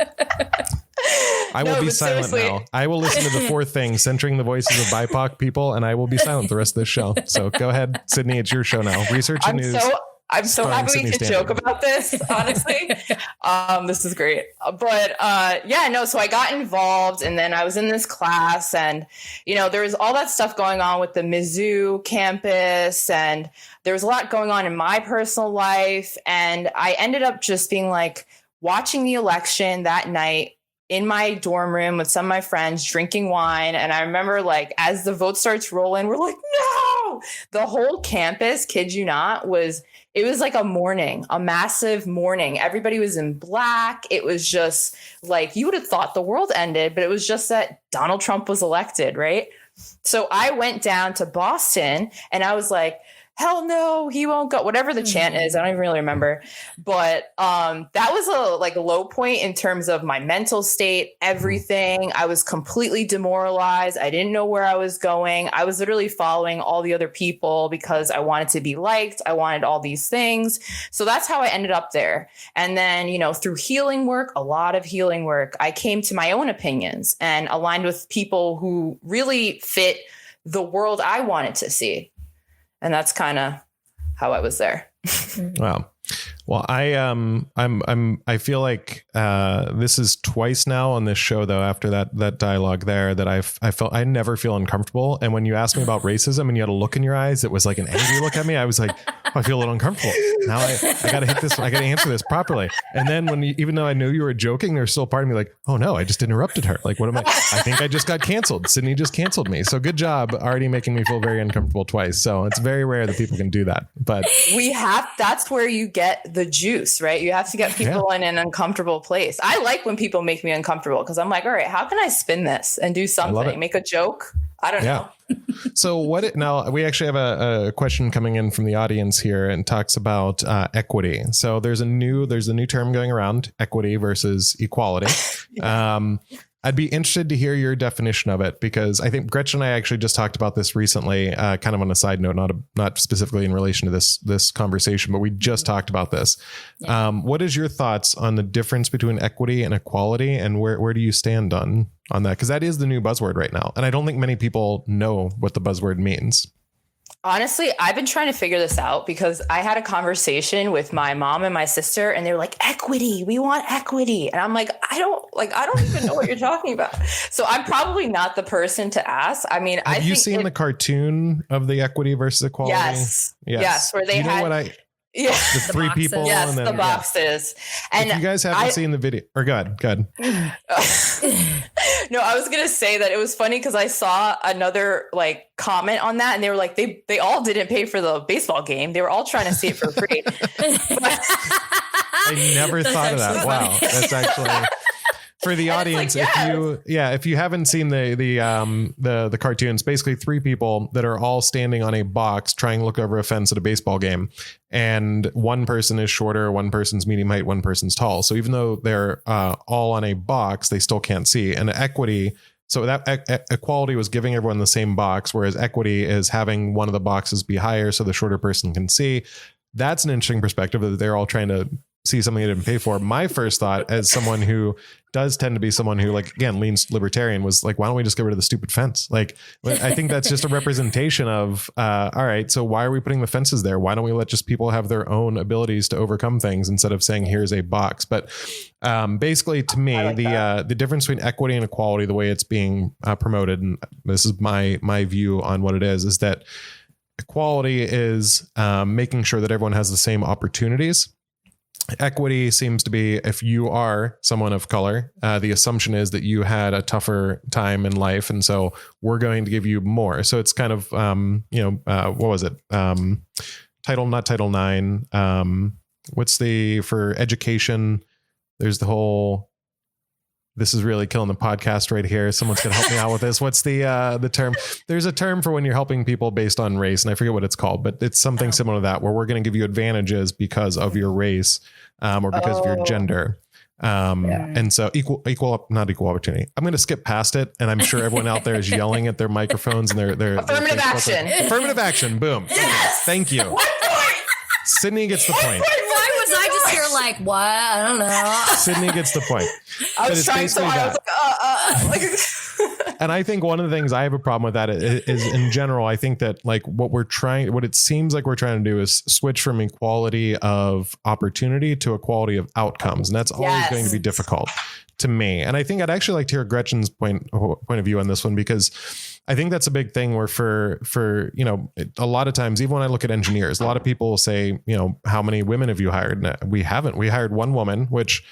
I will be silent seriously. now. I will listen to the four things, centering the voices of BIPOC people, and I will be silent the rest of this show. So go ahead, Sidni. It's your show now. Research and news. I'm so happy we can joke about this, honestly. This is great. But so I got involved, and then I was in this class, and, there was all that stuff going on with the Mizzou campus, and there was a lot going on in my personal life. And I ended up just being like watching the election that night in my dorm room with some of my friends, drinking wine. And I remember, like, as the vote starts rolling, we're like, no, the whole campus, kid you not, was it was like a massive mourning. Everybody was in black. It was just like, you would have thought the world ended, but it was just that Donald Trump was elected, right? So I went down to Boston and I was like, hell no, he won't go, whatever the chant is. I don't even really remember. But that was a low point in terms of my mental state, everything. I was completely demoralized. I didn't know where I was going. I was literally following all the other people because I wanted to be liked. I wanted all these things. So that's how I ended up there. And then, through healing work, a lot of healing work, I came to my own opinions and aligned with people who really fit the world I wanted to see. And that's kind of how I was there. Wow. Well, I feel like this is twice now on this show, though, after that dialogue there, that I felt I never feel uncomfortable. And when you asked me about racism and you had a look in your eyes, it was like an angry look at me. I was like, I feel a little uncomfortable. Now I got to hit this. I got to answer this properly. And then even though I knew you were joking, there's still part of me like, oh no, I just interrupted her. Like, what am I think I just got canceled. Sidni just canceled me. So good job already making me feel very uncomfortable twice. So it's very rare that people can do that. But that's where you get the juice, right? You have to get people in an uncomfortable place. I like when people make me uncomfortable because I'm like, all right, how can I spin this and do something? Make a joke? I don't know. So now we actually have a question coming in from the audience here and talks about equity. So there's a new term going around, equity versus equality. I'd be interested to hear your definition of it, because I think Gretchen and I actually just talked about this recently, kind of on a side note, not specifically in relation to this conversation, but we just talked about this. Yeah. What is your thoughts on the difference between equity and equality, and where do you stand on that? Because that is the new buzzword right now. And I don't think many people know what the buzzword means. Honestly, I've been trying to figure this out because I had a conversation with my mom and my sister, and they were like, equity, we want equity. And I'm like, I don't even know what you're talking about. So I'm probably not the person to ask. I mean, have you seen the cartoon of the equity versus equality? Yes. Where they had the three boxes. people. Yes, and then, the boxes. And if you guys haven't seen the video, or go ahead. No, I was going to say that it was funny because I saw another comment on that, and they were like, they all didn't pay for the baseball game. They were all trying to see it for free. I never thought of that. Wow. That's actually for the audience. If you haven't seen the cartoons, basically three people that are all standing on a box trying to look over a fence at a baseball game. And one person is shorter, one person's medium height, one person's tall. So even though they're all on a box, they still can't see. And equity, so that equality was giving everyone the same box, whereas equity is having one of the boxes be higher so the shorter person can see. That's an interesting perspective, that they're all trying to see something they didn't pay for. My first thought, as someone who does tend to be someone who leans libertarian, was like, why don't we just get rid of the stupid fence? I think that's just a representation of, all right, so why are we putting the fences there? Why don't we let just people have their own abilities to overcome things instead of saying, here's a box? But basically, to me, the difference between equity and equality, the way it's being promoted, and this is my view on what it is that equality is making sure that everyone has the same opportunities. Equity seems to be, if you are someone of color, the assumption is that you had a tougher time in life, and so we're going to give you more. So it's kind of, what was it? Title IX. What's for education? There's the whole. This is really killing the podcast right here. Someone's going to help me out with this. What's the term? There's a term for when you're helping people based on race, and I forget what it's called, but it's something similar to that, where we're going to give you advantages because of your race or because of your gender. And so not equal opportunity. I'm going to skip past it, and I'm sure everyone out there is yelling at their microphones and their affirmative action. Affirmative action. Boom. Yes! Thank you. Sidni gets the point. Why was I just here like, what? I don't know. Sidni gets the point. I was trying so hard. I was like, And I think one of the things I have a problem with that is in general, I think that what it seems like we're trying to do is switch from equality of opportunity to equality of outcomes. And that's always going to be difficult to me. And I think I'd actually like to hear Gretchen's point of view on this one, because I think that's a big thing where for a lot of times, even when I look at engineers, a lot of people will say, how many women have you hired? No, we haven't. We hired one woman, which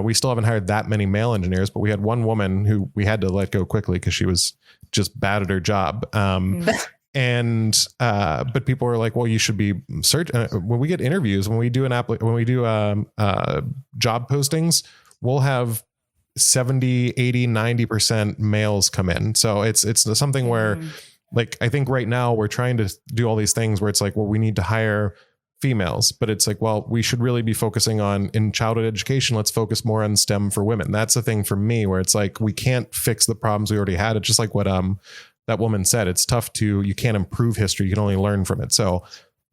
we still haven't hired that many male engineers, but we had one woman who we had to let go quickly because she was just bad at her job. But people are like, well, you should be when we get interviews, when we do job postings, we'll have 70, 80, 90% males come in. So it's something where like, I think right now we're trying to do all these things where it's like, well, we need to hire females, but it's like, well, we should really be focusing on in childhood education. Let's focus more on STEM for women. That's the thing for me, where it's like, we can't fix the problems we already had. It's just like what, that woman said, it's tough you can't improve history. You can only learn from it. So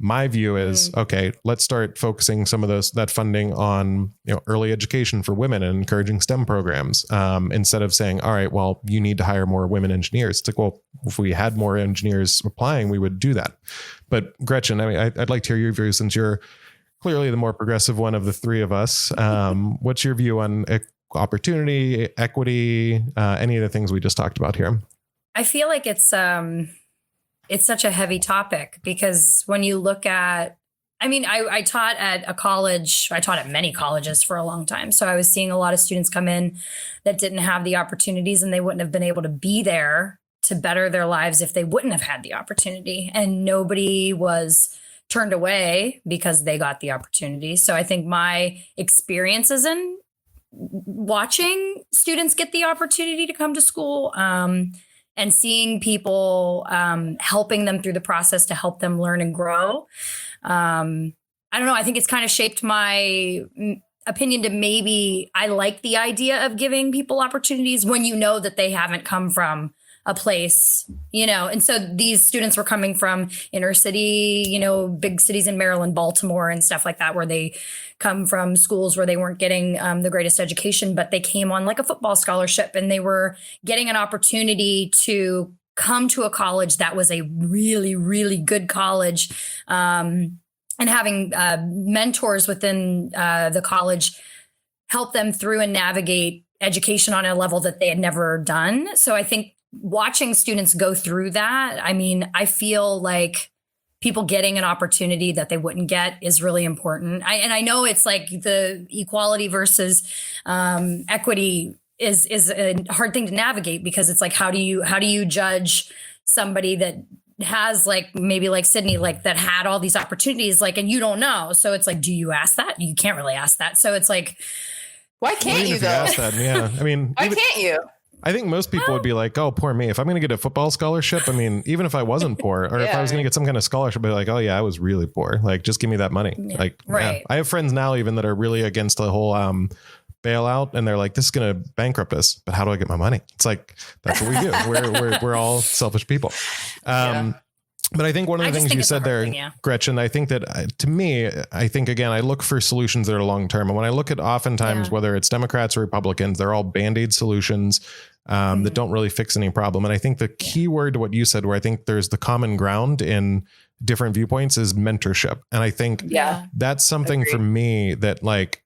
my view is, okay, let's start focusing some of that funding on, early education for women and encouraging STEM programs, instead of saying, all right, well, you need to hire more women engineers. It's like, well, if we had more engineers applying, we would do that. But Gretchen, I mean, I'd like to hear your view, since you're clearly the more progressive one of the three of us. What's your view on opportunity, equity, any of the things we just talked about here? I feel like it's such a heavy topic, because when you look at, I taught at a college, I taught at many colleges for a long time. So I was seeing a lot of students come in that didn't have the opportunities, and they wouldn't have been able to be there to better their lives if they wouldn't have had the opportunity. And nobody was turned away because they got the opportunity. So I think my experiences in watching students get the opportunity to come to school, and seeing people helping them through the process to help them learn and grow. I don't know. I think it's kind of shaped my opinion to maybe I like the idea of giving people opportunities when you know that they haven't come from a place, and so these students were coming from inner city, big cities in Maryland, Baltimore and stuff like that, where they come from schools where they weren't getting the greatest education, but they came on like a football scholarship, and they were getting an opportunity to come to a college that was a really, really good college, and having mentors within the college help them through and navigate education on a level that they had never done. So I think watching students go through that, I feel like people getting an opportunity that they wouldn't get is really important. I know it's like the equality versus equity is a hard thing to navigate, because it's like, how do you judge somebody that has maybe like Sidney, that had all these opportunities, and you don't know. So it's like, do you ask that? You can't really ask that. So it's like, why can't you though? Ask that, yeah. Why can't you? I think most people would be like, oh, poor me. If I'm going to get a football scholarship, even if I wasn't poor, or if I was going to get some kind of scholarship, I'd be like, oh yeah, I was really poor. Just give me that money. Yeah, right. Yeah. I have friends now even that are really against the whole bailout, and they're like, this is going to bankrupt us, but how do I get my money? It's like, that's what we do. We're all selfish people. But I think one of the things you said there, Gretchen, I think that to me, I think, again, I look for solutions that are long-term. And when I look at oftentimes, whether it's Democrats or Republicans, they're all Band-Aid solutions that don't really fix any problem. And I think the key word to what you said, where I think there's the common ground in different viewpoints, is mentorship. And I think that's something for me that,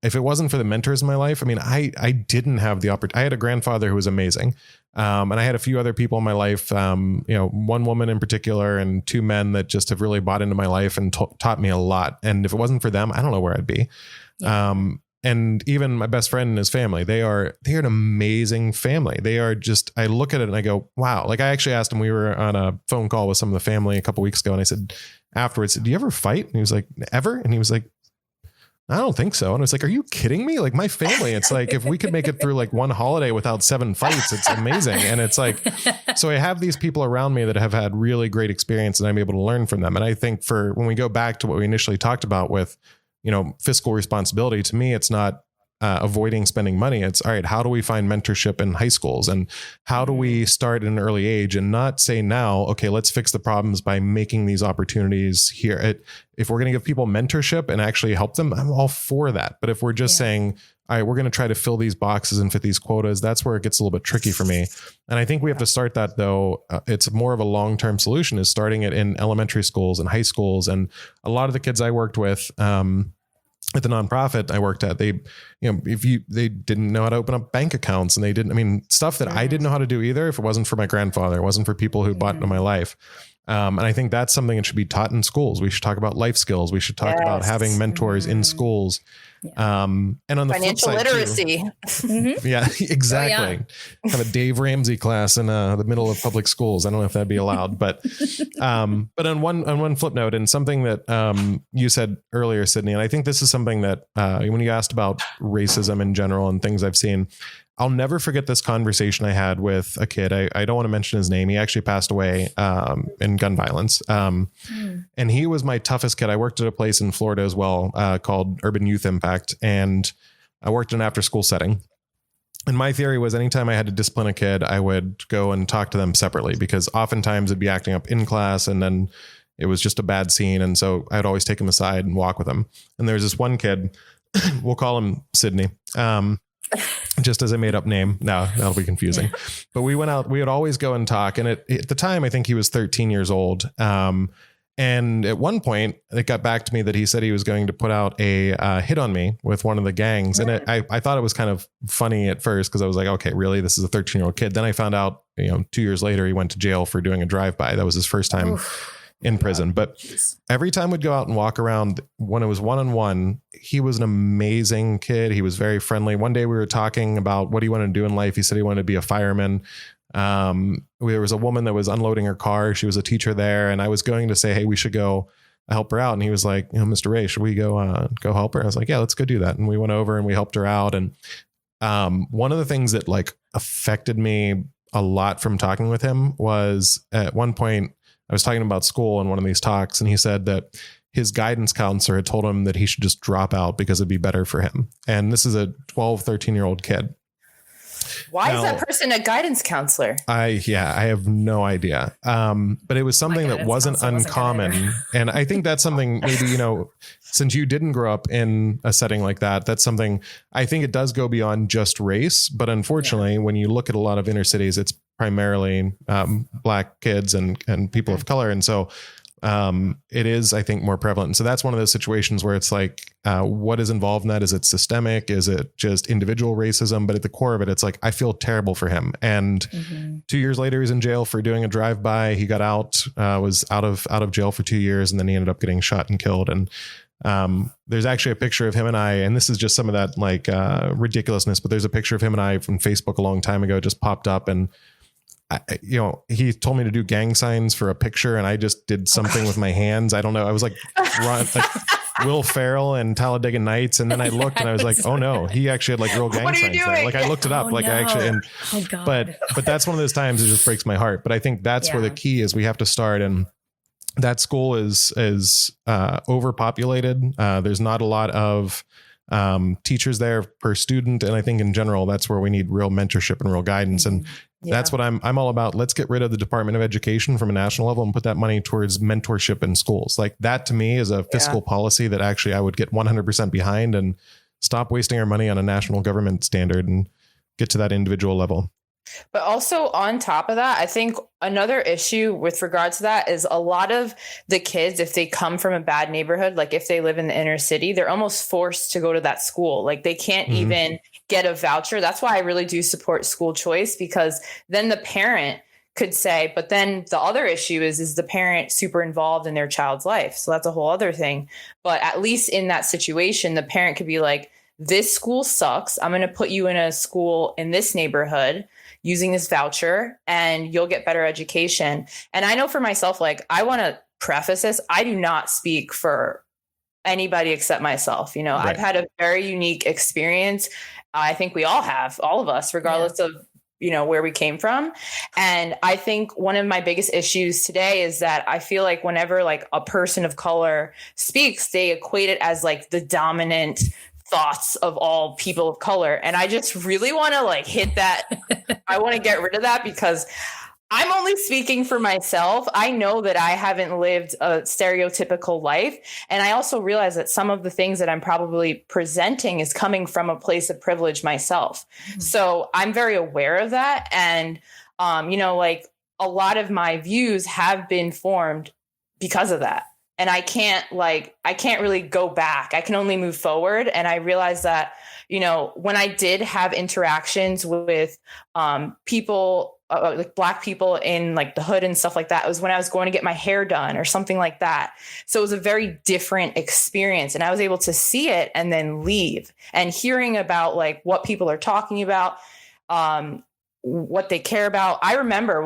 if it wasn't for the mentors in my life, I didn't have the opportunity. I had a grandfather who was amazing. And I had a few other people in my life, one woman in particular and two men that just have really bought into my life and taught me a lot. And if it wasn't for them, I don't know where I'd be. And even my best friend and his family, they are an amazing family. They are just, I look at it and I go, wow. I actually asked him, we were on a phone call with some of the family a couple of weeks ago. And I said, afterwards, do you ever fight? And he was like, ever? And he was like, I don't think so. And I was like, are you kidding me? My family, it's like, if we could make it through one holiday without 7 fights, it's amazing. And it's like, so I have these people around me that have had really great experience, and I'm able to learn from them. And I think when we go back to what we initially talked about with, fiscal responsibility, to me, it's not avoiding spending money. It's all right. How do we find mentorship in high schools, and how do we start at an early age and not say now, okay, let's fix the problems by making these opportunities here. If we're going to give people mentorship and actually help them, I'm all for that. But if we're just saying, all right, we're going to try to fill these boxes and fit these quotas, that's where it gets a little bit tricky for me. And I think we have to start that, though. It's more of a long-term solution, is starting it in elementary schools and high schools. And a lot of the kids I worked with, at the nonprofit I worked at, they didn't know how to open up bank accounts, and they didn't, stuff that I didn't know how to do either. If it wasn't for my grandfather, it wasn't for people who bought into my life. And I think that's something that should be taught in schools. We should talk about life skills. We should talk about having mentors in schools. And on the financial flip side literacy. Yeah, exactly. Have a Dave Ramsey class in the middle of public schools. I don't know if that'd be allowed, but on one flip note, and something that you said earlier, Sidni, and I think this is something that when you asked about racism in general and things I've seen, I'll never forget this conversation I had with a kid. I don't want to mention his name. He actually passed away in gun violence. And he was my toughest kid. I worked at a place in Florida as well called Urban Youth Impact. And I worked in an after school setting. And my theory was anytime I had to discipline a kid, I would go and talk to them separately, because oftentimes it'd be acting up in class and then it was just a bad scene. And so I'd always take him aside and walk with him. And there's this one kid, we'll call him Sidney. Just as a made up name. No, that'll be confusing. But we went out, we would always go and talk. And at the time, I think he was 13 years old. And at one point it got back to me that he said he was going to put out a hit on me with one of the gangs. And I thought it was kind of funny at first, because I was like, okay, really? This is a 13-year-old kid. Then I found out, 2 years later, he went to jail for doing a drive-by. That was his first time in prison. But every time we'd go out and walk around, when it was one-on-one, he was an amazing kid. He was very friendly. One day we were talking about what he wanted to do in life. He said he wanted to be a fireman. There was a woman that was unloading her car. She was a teacher there. And I was going to say, hey, we should go help her out. And he was like, Mr. Ray, should we go help her? I was like, yeah, let's go do that. And we went over and we helped her out. And one of the things that like affected me a lot from talking with him was at one point, I was talking about school in one of these talks, and he said that his guidance counselor had told him that he should just drop out because it'd be better for him. And this is a 12, 13-year-old kid. Why is that person a guidance counselor? I have no idea. But it was something that wasn't uncommon. And I think that's something maybe, since you didn't grow up in a setting like that, that's something I think it does go beyond just race. But unfortunately, when you look at a lot of inner cities, it's primarily Black kids and people of color. And so it is, I think, more prevalent. And so that's one of those situations where it's like, what is involved in that? Is it systemic? Is it just individual racism? But at the core of it, it's like, I feel terrible for him. And 2 years later, he's in jail for doing a drive-by. He got out, was out of jail for 2 years, and then he ended up getting shot and killed. And there's actually a picture of him and I, and this is just some of that like ridiculousness, but there's a picture of him and I from Facebook a long time ago, just popped up, and he told me to do gang signs for a picture, and I just did something with my hands. I don't know. I was like Will Ferrell and Talladega Nights. And then I looked and I was like, oh no, he actually had like real gang signs there. Like I looked it up, I actually, but that's one of those times it just breaks my heart. But I think that's where the key is. We have to start. And that school is overpopulated. There's not a lot of teachers there per student. And I think in general, that's where we need real mentorship and real guidance. And that's what I'm all about. Let's get rid of the Department of Education from a national level and put that money towards mentorship in schools. Like that to me is a fiscal policy that actually I would get 100% behind, and stop wasting our money on a national government standard and get to that individual level. But also on top of that, I think another issue with regards to that is a lot of the kids, if they come from a bad neighborhood, like if they live in the inner city, they're almost forced to go to that school. Like they can't even get a voucher. That's why I really do support school choice, because then the parent could say, but then the other issue is the parent super involved in their child's life. So that's a whole other thing. But at least in that situation, the parent could be like, this school sucks. I'm going to put you in a school in this neighborhood using this voucher, and you'll get better education. And I know for myself, like I want to preface this, I do not speak for anybody except myself. Right. I've had a very unique experience. I think we all have, all of us, regardless of, where we came from. And I think one of my biggest issues today is that I feel like whenever like a person of color speaks, they equate it as like the dominant thoughts of all people of color. And I just really want to like hit that. I want to get rid of that, because I'm only speaking for myself. I know that I haven't lived a stereotypical life. And I also realize that some of the things that I'm probably presenting is coming from a place of privilege myself. So I'm very aware of that. And, like a lot of my views have been formed because of that. And I can't really go back. I can only move forward. And I realized that, when I did have interactions with people like Black people in like the hood and stuff like that. It was when I was going to get my hair done or something like that. So it was a very different experience, and I was able to see it and then leave, and hearing about like what people are talking about, what they care about. I remember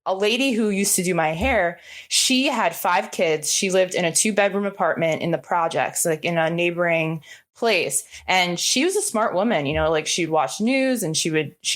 a lady who used to do my hair, she had 5 kids. She lived in a 2-bedroom apartment in the projects, like in a neighboring place. And she was a smart woman, you know, like she'd watch news and she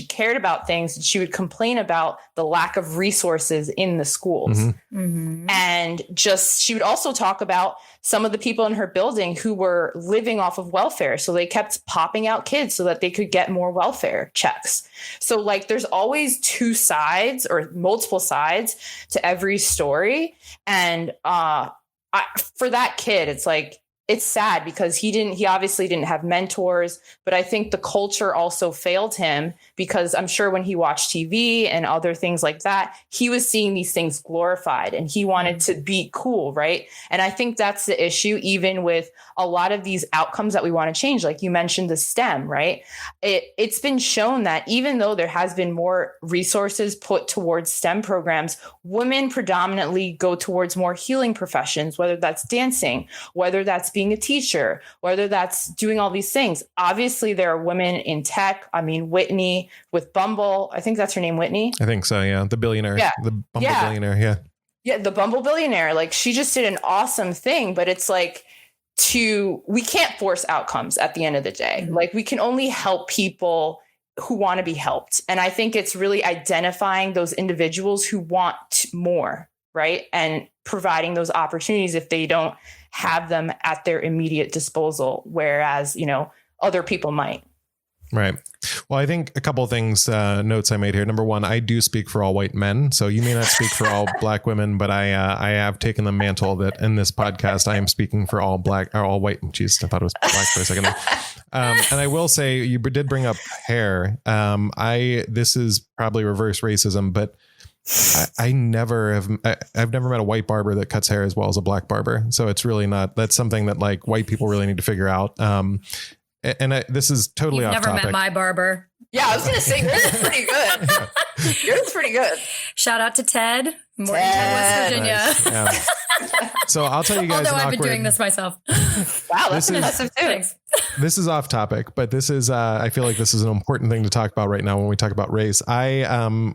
cared about things, and she would complain about the lack of resources in the schools. And she would also talk about some of the people in her building who were living off of welfare. So they kept popping out kids so that they could get more welfare checks. So like there's always 2 sides or multiple sides to every story. And for that kid, it's like, it's sad because he obviously didn't have mentors, but I think the culture also failed him, because I'm sure when he watched TV and other things like that, he was seeing these things glorified and he wanted to be cool. Right. And I think that's the issue, even with a lot of these outcomes that we want to change. Like you mentioned the STEM, right? It's been shown that even though there has been more resources put towards STEM programs, women predominantly go towards more healing professions, whether that's dancing, whether that's being a teacher, whether that's doing all these things. Obviously, there are women in tech. I mean, Whitney with Bumble, I think that's her name, Whitney. I think so. Yeah. The billionaire. Yeah. The Bumble billionaire. Yeah. Yeah. The Bumble billionaire. Like she just did an awesome thing, but it's like, we can't force outcomes at the end of the day. Like we can only help people who want to be helped. And I think it's really identifying those individuals who want more, right? And providing those opportunities if they don't have them at their immediate disposal, whereas, you know, other people might. Right. Well, I think a couple of things, notes I made here. Number one, I do speak for all white men. So you may not speak for all Black women, but I have taken the mantle that in this podcast, I am speaking for all Black or all white. Jeez, I thought it was Black for a second. And I will say you did bring up hair. This is probably reverse racism, but I've never met a white barber that cuts hair as well as a Black barber. So it's really not, that's something that like white people really need to figure out. And this is totally off topic. Never met my barber. Yeah, I was going to say yours is pretty good. Yours is pretty good. Shout out to Ted, Morgantown, West Virginia. Nice. Yeah. So I'll tell you guys. Although I've been doing this myself. Wow, that's impressive too. Thanks. This is off topic, but this is, I feel like this is an important thing to talk about right now when we talk about race. I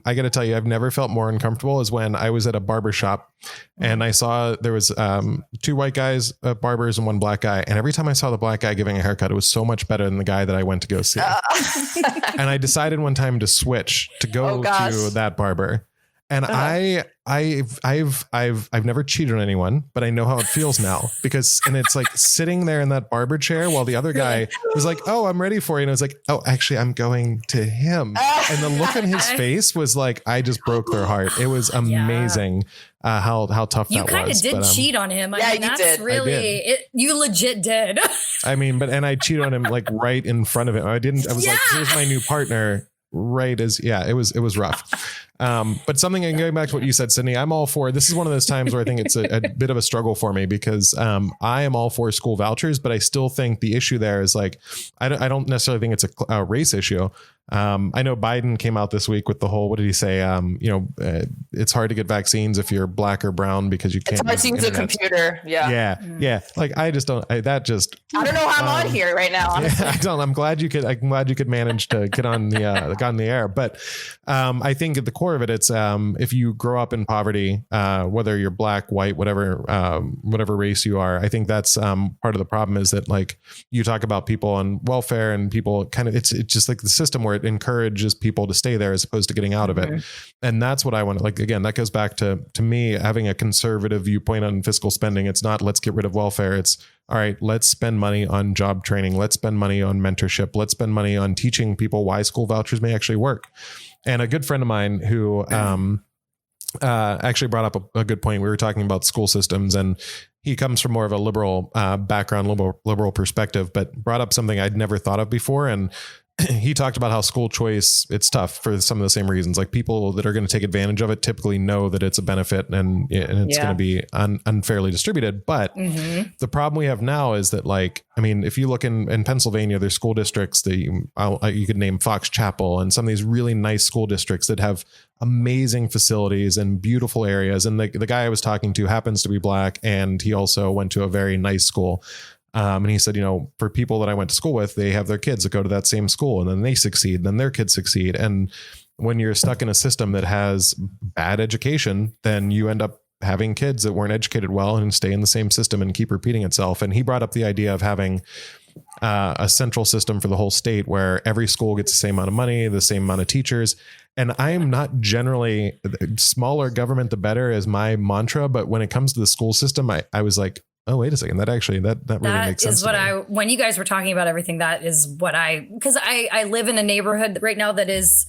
got to tell you, I've never felt more uncomfortable as when I was at a barber shop and I saw there was 2 white guys, barbers, and 1 Black guy. And every time I saw the Black guy giving a haircut, it was so much better than the guy that I went to go see. And I decided one time to switch to go to that barber. And I've never cheated on anyone, but I know how it feels now and it's like sitting there in that barber chair while the other guy was like, "Oh, I'm ready for you." And I was like, "Oh, actually I'm going to him." And the look on his face was like, I just broke their heart. It was amazing. How tough that was. You kind of did cheat on him. I mean, that's really, you legit did. I mean, I cheated on him like right in front of him. I was like, here's my new partner. Right as it was rough. But something, and going back to what you said, Sidni, I'm all for, this is one of those times where I think it's a bit of a struggle for me because I am all for school vouchers, but I still think the issue there is like, I don't necessarily think it's a race issue. I know Biden came out this week with the whole, what did he say? It's hard to get vaccines if you're Black or brown because you can't. It's hard to use a computer. Yeah. Yeah. Like I just don't, I don't know how I'm on here right now. Honestly. Yeah, I'm glad you could manage to get on the air. But I think at the core of it, it's if you grow up in poverty, whether you're Black, white, whatever race you are, I think that's part of the problem is that like you talk about people on welfare and people kind of, it's just like the system where it encourages people to stay there as opposed to getting out of it. And that's what I want to, like, again, that goes back to me having a conservative viewpoint on fiscal spending. It's not, let's get rid of welfare. It's all right, let's spend money on job training. Let's spend money on mentorship. Let's spend money on teaching people why school vouchers may actually work. And a good friend of mine who, actually brought up a good point. We were talking about school systems and he comes from more of a liberal background, liberal perspective, but brought up something I'd never thought of before. And he talked about how school choice, it's tough for some of the same reasons. Like people that are going to take advantage of it typically know that it's a benefit and it's going to be unfairly distributed. But the problem we have now is that, like, I mean, if you look in Pennsylvania, there's school districts that you could name Fox Chapel and some of these really nice school districts that have amazing facilities and beautiful areas. And the guy I was talking to happens to be Black, and he also went to a very nice school. And he said, for people that I went to school with, they have their kids that go to that same school, and then they succeed, then their kids succeed. And when you're stuck in a system that has bad education, then you end up having kids that weren't educated well and stay in the same system and keep repeating itself. And he brought up the idea of having a central system for the whole state where every school gets the same amount of money, the same amount of teachers. And I am not generally, smaller government, the better is my mantra. But when it comes to the school system, I was like, oh, wait a second. That actually, that really makes sense. When you guys were talking about everything, that is what because I live in a neighborhood right now that is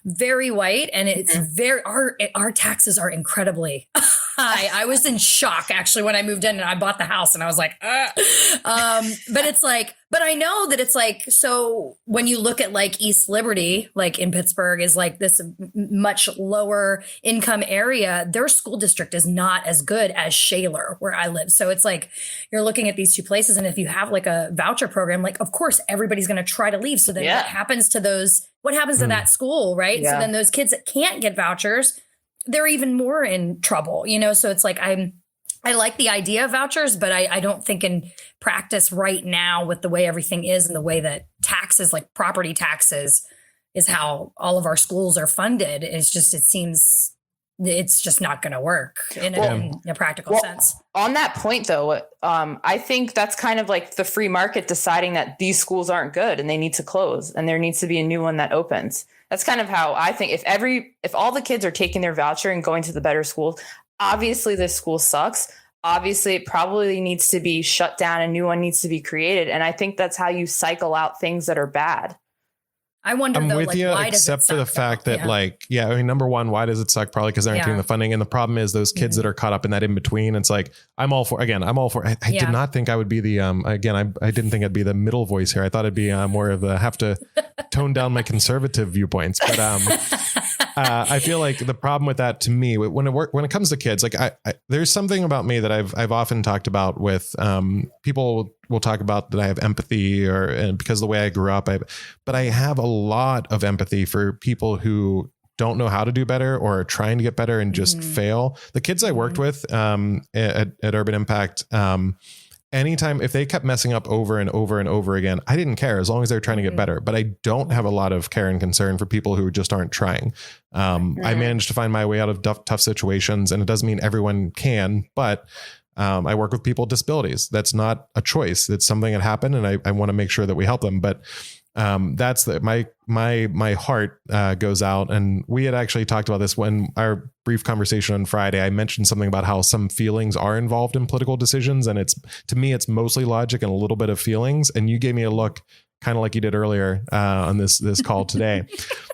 very white, and it's our taxes are incredibly high. I was in shock actually when I moved in and I bought the house, and I was like, but it's like, but I know that it's like, so when you look at like East Liberty, like in Pittsburgh, is like this much lower income area, their school district is not as good as Shaler, where I live. So it's like, you're looking at these two places, and if you have like a voucher program, like of course everybody's going to try to leave. So then what happens to that school, right? So then those kids that can't get vouchers, they're even more in trouble, So it's like, I like the idea of vouchers, but I don't think in practice right now with the way everything is and the way that taxes, like property taxes, is how all of our schools are funded. It seems it's just not going to work in a practical sense. On that point, though, I think that's kind of like the free market deciding that these schools aren't good and they need to close and there needs to be a new one that opens. That's kind of how I think if all the kids are taking their voucher and going to the better schools, obviously this school sucks. Obviously, it probably needs to be shut down. A new one needs to be created. And I think that's how you cycle out things that are bad. I wonder, I'm though, with like, you, why except for the fact that, yeah. I mean, number one, why does it suck? Probably because they aren't getting the funding. And the problem is those kids that are caught up in that in between. It's like, I'm all for. I did not think I would be the, I didn't think I'd be the middle voice here. I thought it'd be more of a have to tone down my conservative viewpoints. But I feel like the problem with that, to me, when it comes to kids, like there's something about me that I've often talked about with people will talk about that I have empathy and because of the way I grew up, but I have a lot of empathy for people who don't know how to do better or are trying to get better and just fail. The kids I worked with at Urban Impact, anytime, if they kept messing up over and over and over again, I didn't care as long as they're trying to get better. But I don't have a lot of care and concern for people who just aren't trying. I managed to find my way out of tough situations, and it doesn't mean everyone can, but I work with people with disabilities. That's not a choice. It's something that happened, and I want to make sure that we help them. But that's my heart goes out. And we had actually talked about this when our brief conversation on Friday. I mentioned something about how some feelings are involved in political decisions, and to me it's mostly logic and a little bit of feelings. And you gave me a look, kind of like you did earlier on this call today.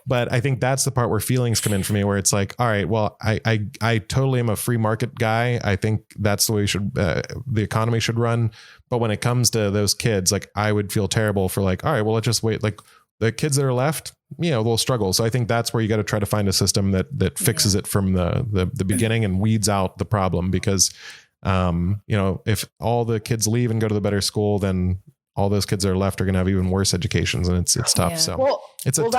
But I think that's the part where feelings come in for me, where it's like, all right, well, I totally am a free market guy. I think that's the way the economy should run. But when it comes to those kids, like I would feel terrible for like, all right, well, let's just wait. Like the kids that are left, they'll struggle. So I think that's where you got to try to find a system that fixes it from the beginning and weeds out the problem. Because, if all the kids leave and go to the better school, then all those kids that are left are going to have even worse educations, and it's tough. Yeah. So it's a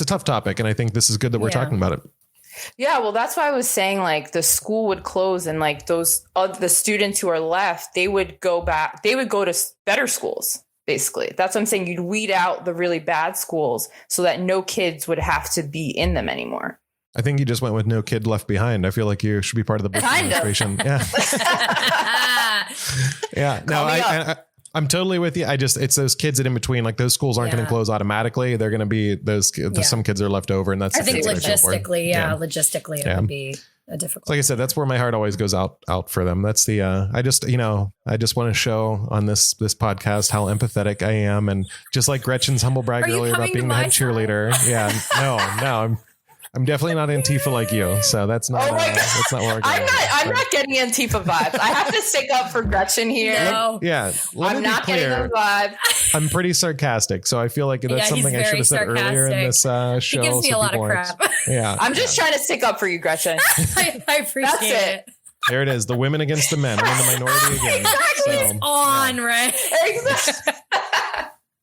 tough topic. And I think this is good that we're talking about it. Yeah. Well, that's why I was saying like the school would close and like those, the students who are left, they would go to better schools. Basically, that's what I'm saying. You'd weed out the really bad schools so that no kids would have to be in them anymore. I think you just went with no kid left behind. I feel like you should be part of the Bush administration. Yeah. Yeah. No, I'm totally with you. It's those kids that in between, like those schools aren't going to close automatically. They're going to be some kids are left over. And that's, I think logistically, logistically it would be a difficult. Like I said, that's where my heart always goes out for them. That's I just want to show on this podcast how empathetic I am. And just like Gretchen's humble brag earlier about being the head cheerleader. Yeah, no, I'm definitely not Antifa like you, so that's not. Oh my God. That's not where we're going. I'm not getting Antifa vibes. I have to stick up for Gretchen here. No. I'm not getting those vibes. I'm pretty sarcastic, so I feel like that's something I should have said earlier in this show. He gives me a lot of crap. Yeah, I'm just trying to stick up for you, Gretchen. I appreciate it. There it is. The women against the men. I'm in the minority again. Exactly. It's on, right? Exactly.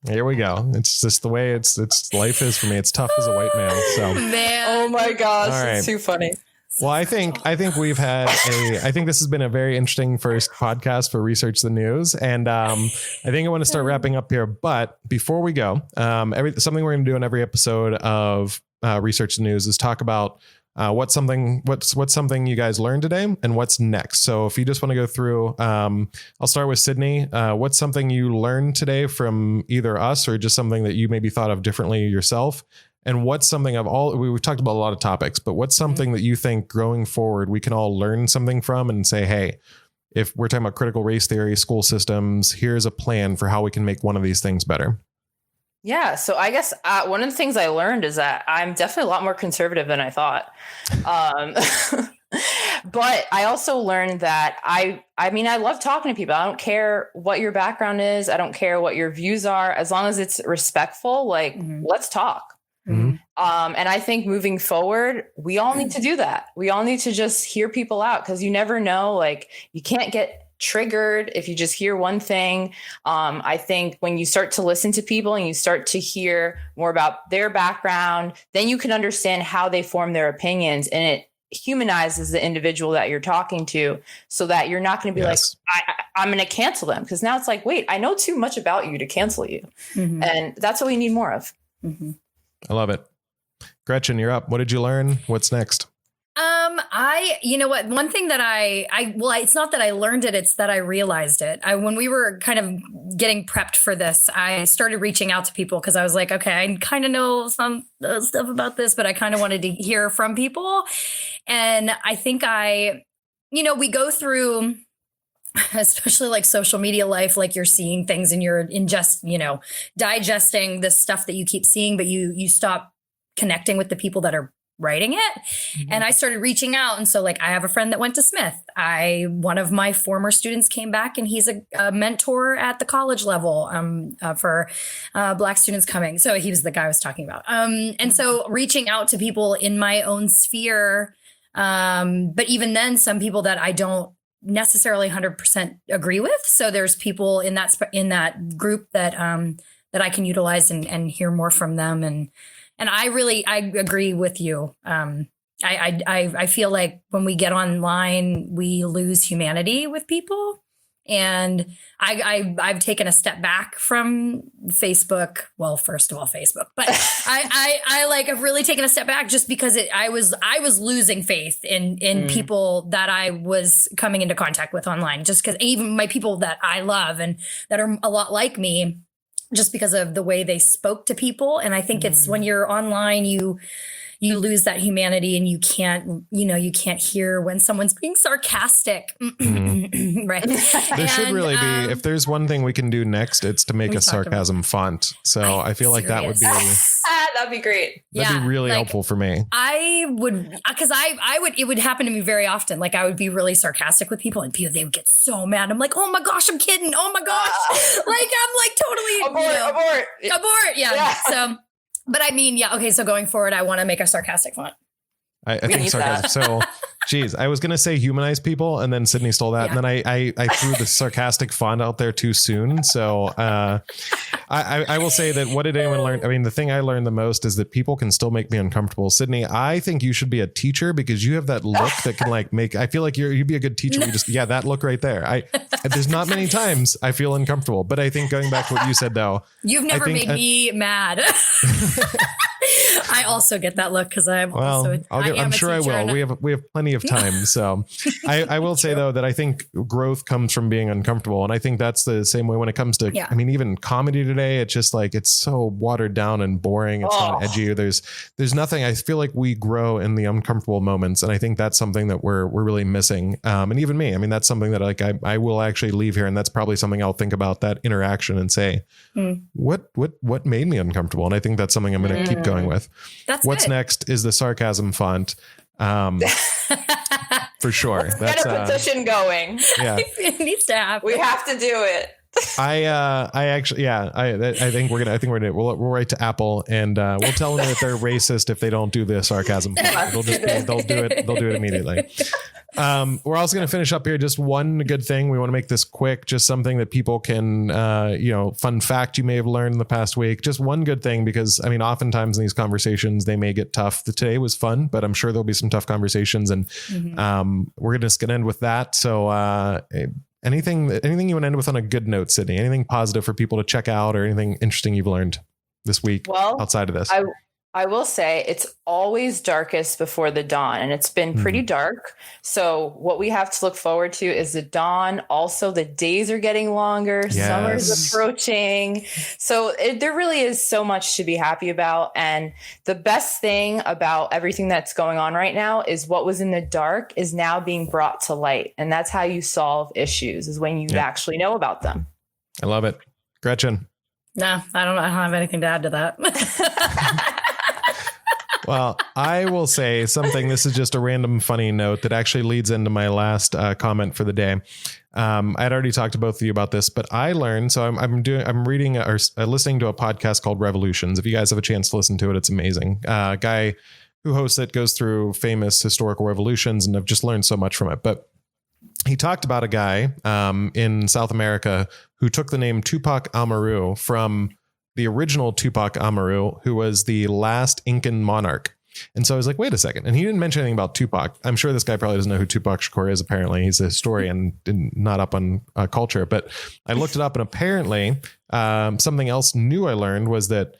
Here we go. It's just the way it's life is for me. It's tough as a white male. So man. Oh my gosh, All right. It's too funny. Well, I think we've had I think this has been a very interesting first podcast for Research the News. And I think I want to start wrapping up here. But before we go, something we're going to do in every episode of Research the News is talk about what's something you guys learned today and what's next. So if you just want to go through, I'll start with Sidney. What's something you learned today from either us or just something that you maybe thought of differently yourself? And what's something we've talked about a lot of topics, but what's something that you think growing forward, we can all learn something from and say, hey, if we're talking about critical race theory, school systems, here's a plan for how we can make one of these things better. Yeah. So I guess one of the things I learned is that I'm definitely a lot more conservative than I thought. But I also learned that I love talking to people. I don't care what your background is. I don't care what your views are. As long as it's respectful, let's talk. Mm-hmm. And I think moving forward, we all need to do that. We all need to just hear people out because you never know, you can't get triggered if you just hear one thing. I think when you start to listen to people and you start to hear more about their background, then you can understand how they form their opinions, and it humanizes the individual that you're talking to so that you're not going to be I'm going to cancel them, because now it's wait, I know too much about you to cancel you. Mm-hmm. And that's what we need more of. Mm-hmm. I love it. Gretchen, you're up. What did you learn? What's next? You know what? One thing that it's not that I learned it, it's that I realized it. When we were kind of getting prepped for this, I started reaching out to people because I was like, okay, I kind of know some stuff about this, but I kind of wanted to hear from people. And I think we go through, especially social media life, you're seeing things and you're digesting the stuff that you keep seeing, but you stop connecting with the people that are writing it. Mm-hmm. And I started reaching out. And so I have a friend that went to Smith. One of my former students came back and he's a mentor at the college level for Black students coming. So he was the guy I was talking about. And so reaching out to people in my own sphere. But even then, some people that I don't necessarily 100% agree with. So there's people in that group that I can utilize and hear more from them. And I agree with you. I feel like when we get online, we lose humanity with people. And I've taken a step back from Facebook. Well, first of all, Facebook, but I've really taken a step back just because I was losing faith in people that I was coming into contact with online, just because even my people that I love and that are a lot like me, just because of the way they spoke to people. And I think it's when you're online, you lose that humanity and you can't hear when someone's being sarcastic. Right. There should really be, if there's one thing we can do next, it's to make a sarcasm font. So I feel like that would be, that'd be great. That'd be really helpful for me. I would, because it would happen to me very often. I would be really sarcastic with people and they would get so mad. I'm like, oh my gosh, I'm kidding. Oh my gosh. I'm totally abort. Yeah. So, but okay. So going forward, I want to make a sarcastic font. I think sarcasm. So, geez, I was going to say humanize people, and then Sidney stole that. Yeah. And then I threw the sarcastic font out there too soon. So I will say that what did anyone learn? I mean, the thing I learned the most is that people can still make me uncomfortable. Sidney, I think you should be a teacher because you have that look that can make, I feel like you'd be a good teacher. That look right there. There's not many times I feel uncomfortable, but I think going back to what you said though, you've never made me mad. I also get that look because I'm sure I will. We have plenty of time. So I will say though that I think growth comes from being uncomfortable, and I think that's the same way when it comes to. I mean, even comedy today, it's just it's so watered down and boring. It's not edgy. There's nothing. I feel like we grow in the uncomfortable moments, and I think that's something that we're really missing. And even me, I mean, that's something that I will actually leave here, and that's probably something I'll think about, that interaction and say, what made me uncomfortable, and I think that's something I'm going to keep going with. That's what's good. next is the sarcasm font. For sure. Let's get a petition going. Yeah. It needs to happen. We have to do it. I think we'll write to Apple and we'll tell them that they're racist if they don't do the sarcasm. They'll do it immediately. We're also going to finish up here. Just one good thing. We want to make this quick. Just something that people can, fun fact you may have learned in the past week. Just one good thing, because I mean, oftentimes in these conversations, they may get tough. Today was fun, but I'm sure there'll be some tough conversations, and we're just going to end with that. So, anything you want to end with on a good note, Sidni? Anything positive for people to check out, or anything interesting you've learned this week outside of this? I will say it's always darkest before the dawn, and it's been pretty dark. So what we have to look forward to is the dawn. Also, the days are getting longer. Yes. Summer's approaching. So there really is so much to be happy about. And the best thing about everything that's going on right now is what was in the dark is now being brought to light. And that's how you solve issues, is when you actually know about them. I love it. Gretchen. No, I don't have anything to add to that. Well, I will say something. This is just a random funny note that actually leads into my last comment for the day. I'd already talked to both of you about this, but I learned. So I'm reading or listening to a podcast called Revolutions. If you guys have a chance to listen to it, it's amazing. Guy who hosts it goes through famous historical revolutions, and I've just learned so much from it. But he talked about a guy in South America who took the name Tupac Amaru from the original Tupac Amaru, who was the last Incan monarch. And so I was like, wait a second. And he didn't mention anything about Tupac. I'm sure this guy probably doesn't know who Tupac Shakur is. Apparently he's a historian and not up on culture, but I looked it up, and apparently something else new I learned was that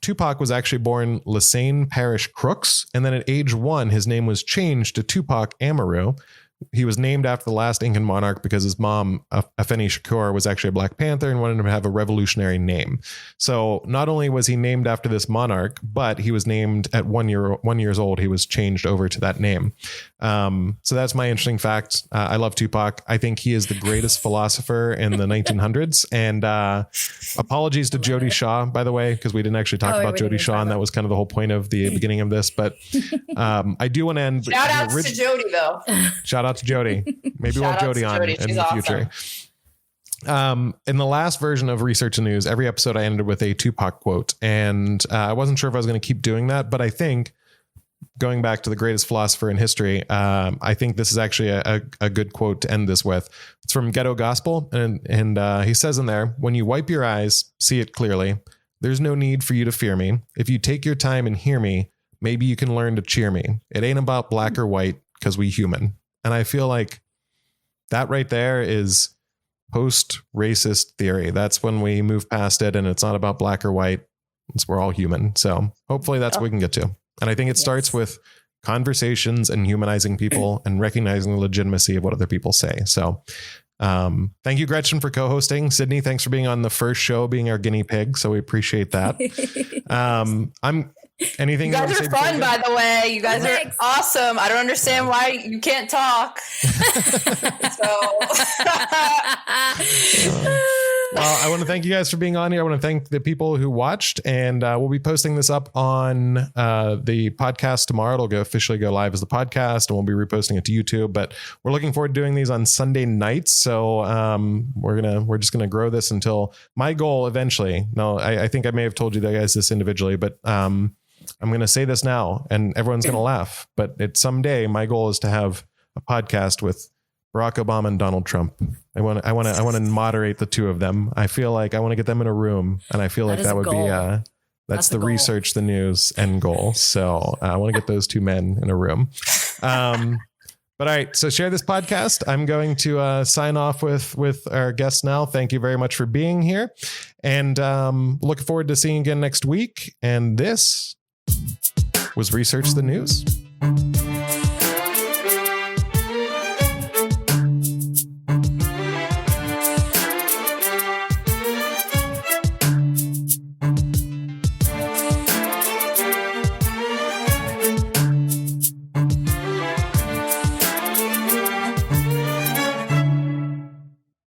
Tupac was actually born Lasagne Parish Crooks. And then at age 1, his name was changed to Tupac Amaru. He was named after the last Incan monarch because his mom, Afeni Shakur, was actually a Black Panther and wanted him to have a revolutionary name. So not only was he named after this monarch, but he was named at 1 years old. He was changed over to that name. So that's my interesting fact. I love Tupac. I think he is the greatest philosopher in the 1900s. And apologies to Jody Shaw, by the way, because we didn't actually talk about Jody Shaw, and that was kind of the whole point of the beginning of this. But I do want to end. Shout out to Jody, though. Shout out to Jody. Maybe we'll have Jody on in the future. In the last version of Research and News, every episode I ended with a Tupac quote, and I wasn't sure if I was going to keep doing that, but I think going back to the greatest philosopher in history, I think this is actually a good quote to end this with. It's from Ghetto Gospel, and he says in there, "When you wipe your eyes, see it clearly. There's no need for you to fear me. If you take your time and hear me, maybe you can learn to cheer me. It ain't about black or white, because we human." And I feel like that right there is post-racist theory. That's when we move past it, and it's not about black or white. We're all human. So hopefully that's what we can get to. And I think it starts with conversations and humanizing people and recognizing the legitimacy of what other people say. So thank you, Gretchen, for co-hosting. Sidni, thanks for being on the first show, being our guinea pig. So we appreciate that. Anything you guys are fun, by the way. You guys are awesome. I don't understand why you can't talk. Well, I want to thank you guys for being on here. I want to thank the people who watched, and we'll be posting this up on the podcast tomorrow. It'll officially go live as the podcast, and we'll be reposting it to YouTube. But we're looking forward to doing these on Sunday nights. So we're just gonna grow this until my goal eventually. No, I think I may have told you guys this individually, but I'm going to say this now, and everyone's going to laugh, but someday my goal is to have a podcast with Barack Obama and Donald Trump. I want to moderate the two of them. I feel like I want to get them in a room, and I feel like that would be that's the research, the news end goal. So I want to get those two men in a room. But all right, so share this podcast. I'm going to sign off with our guests now. Thank you very much for being here, and looking forward to seeing you again next week. And this was Research the News.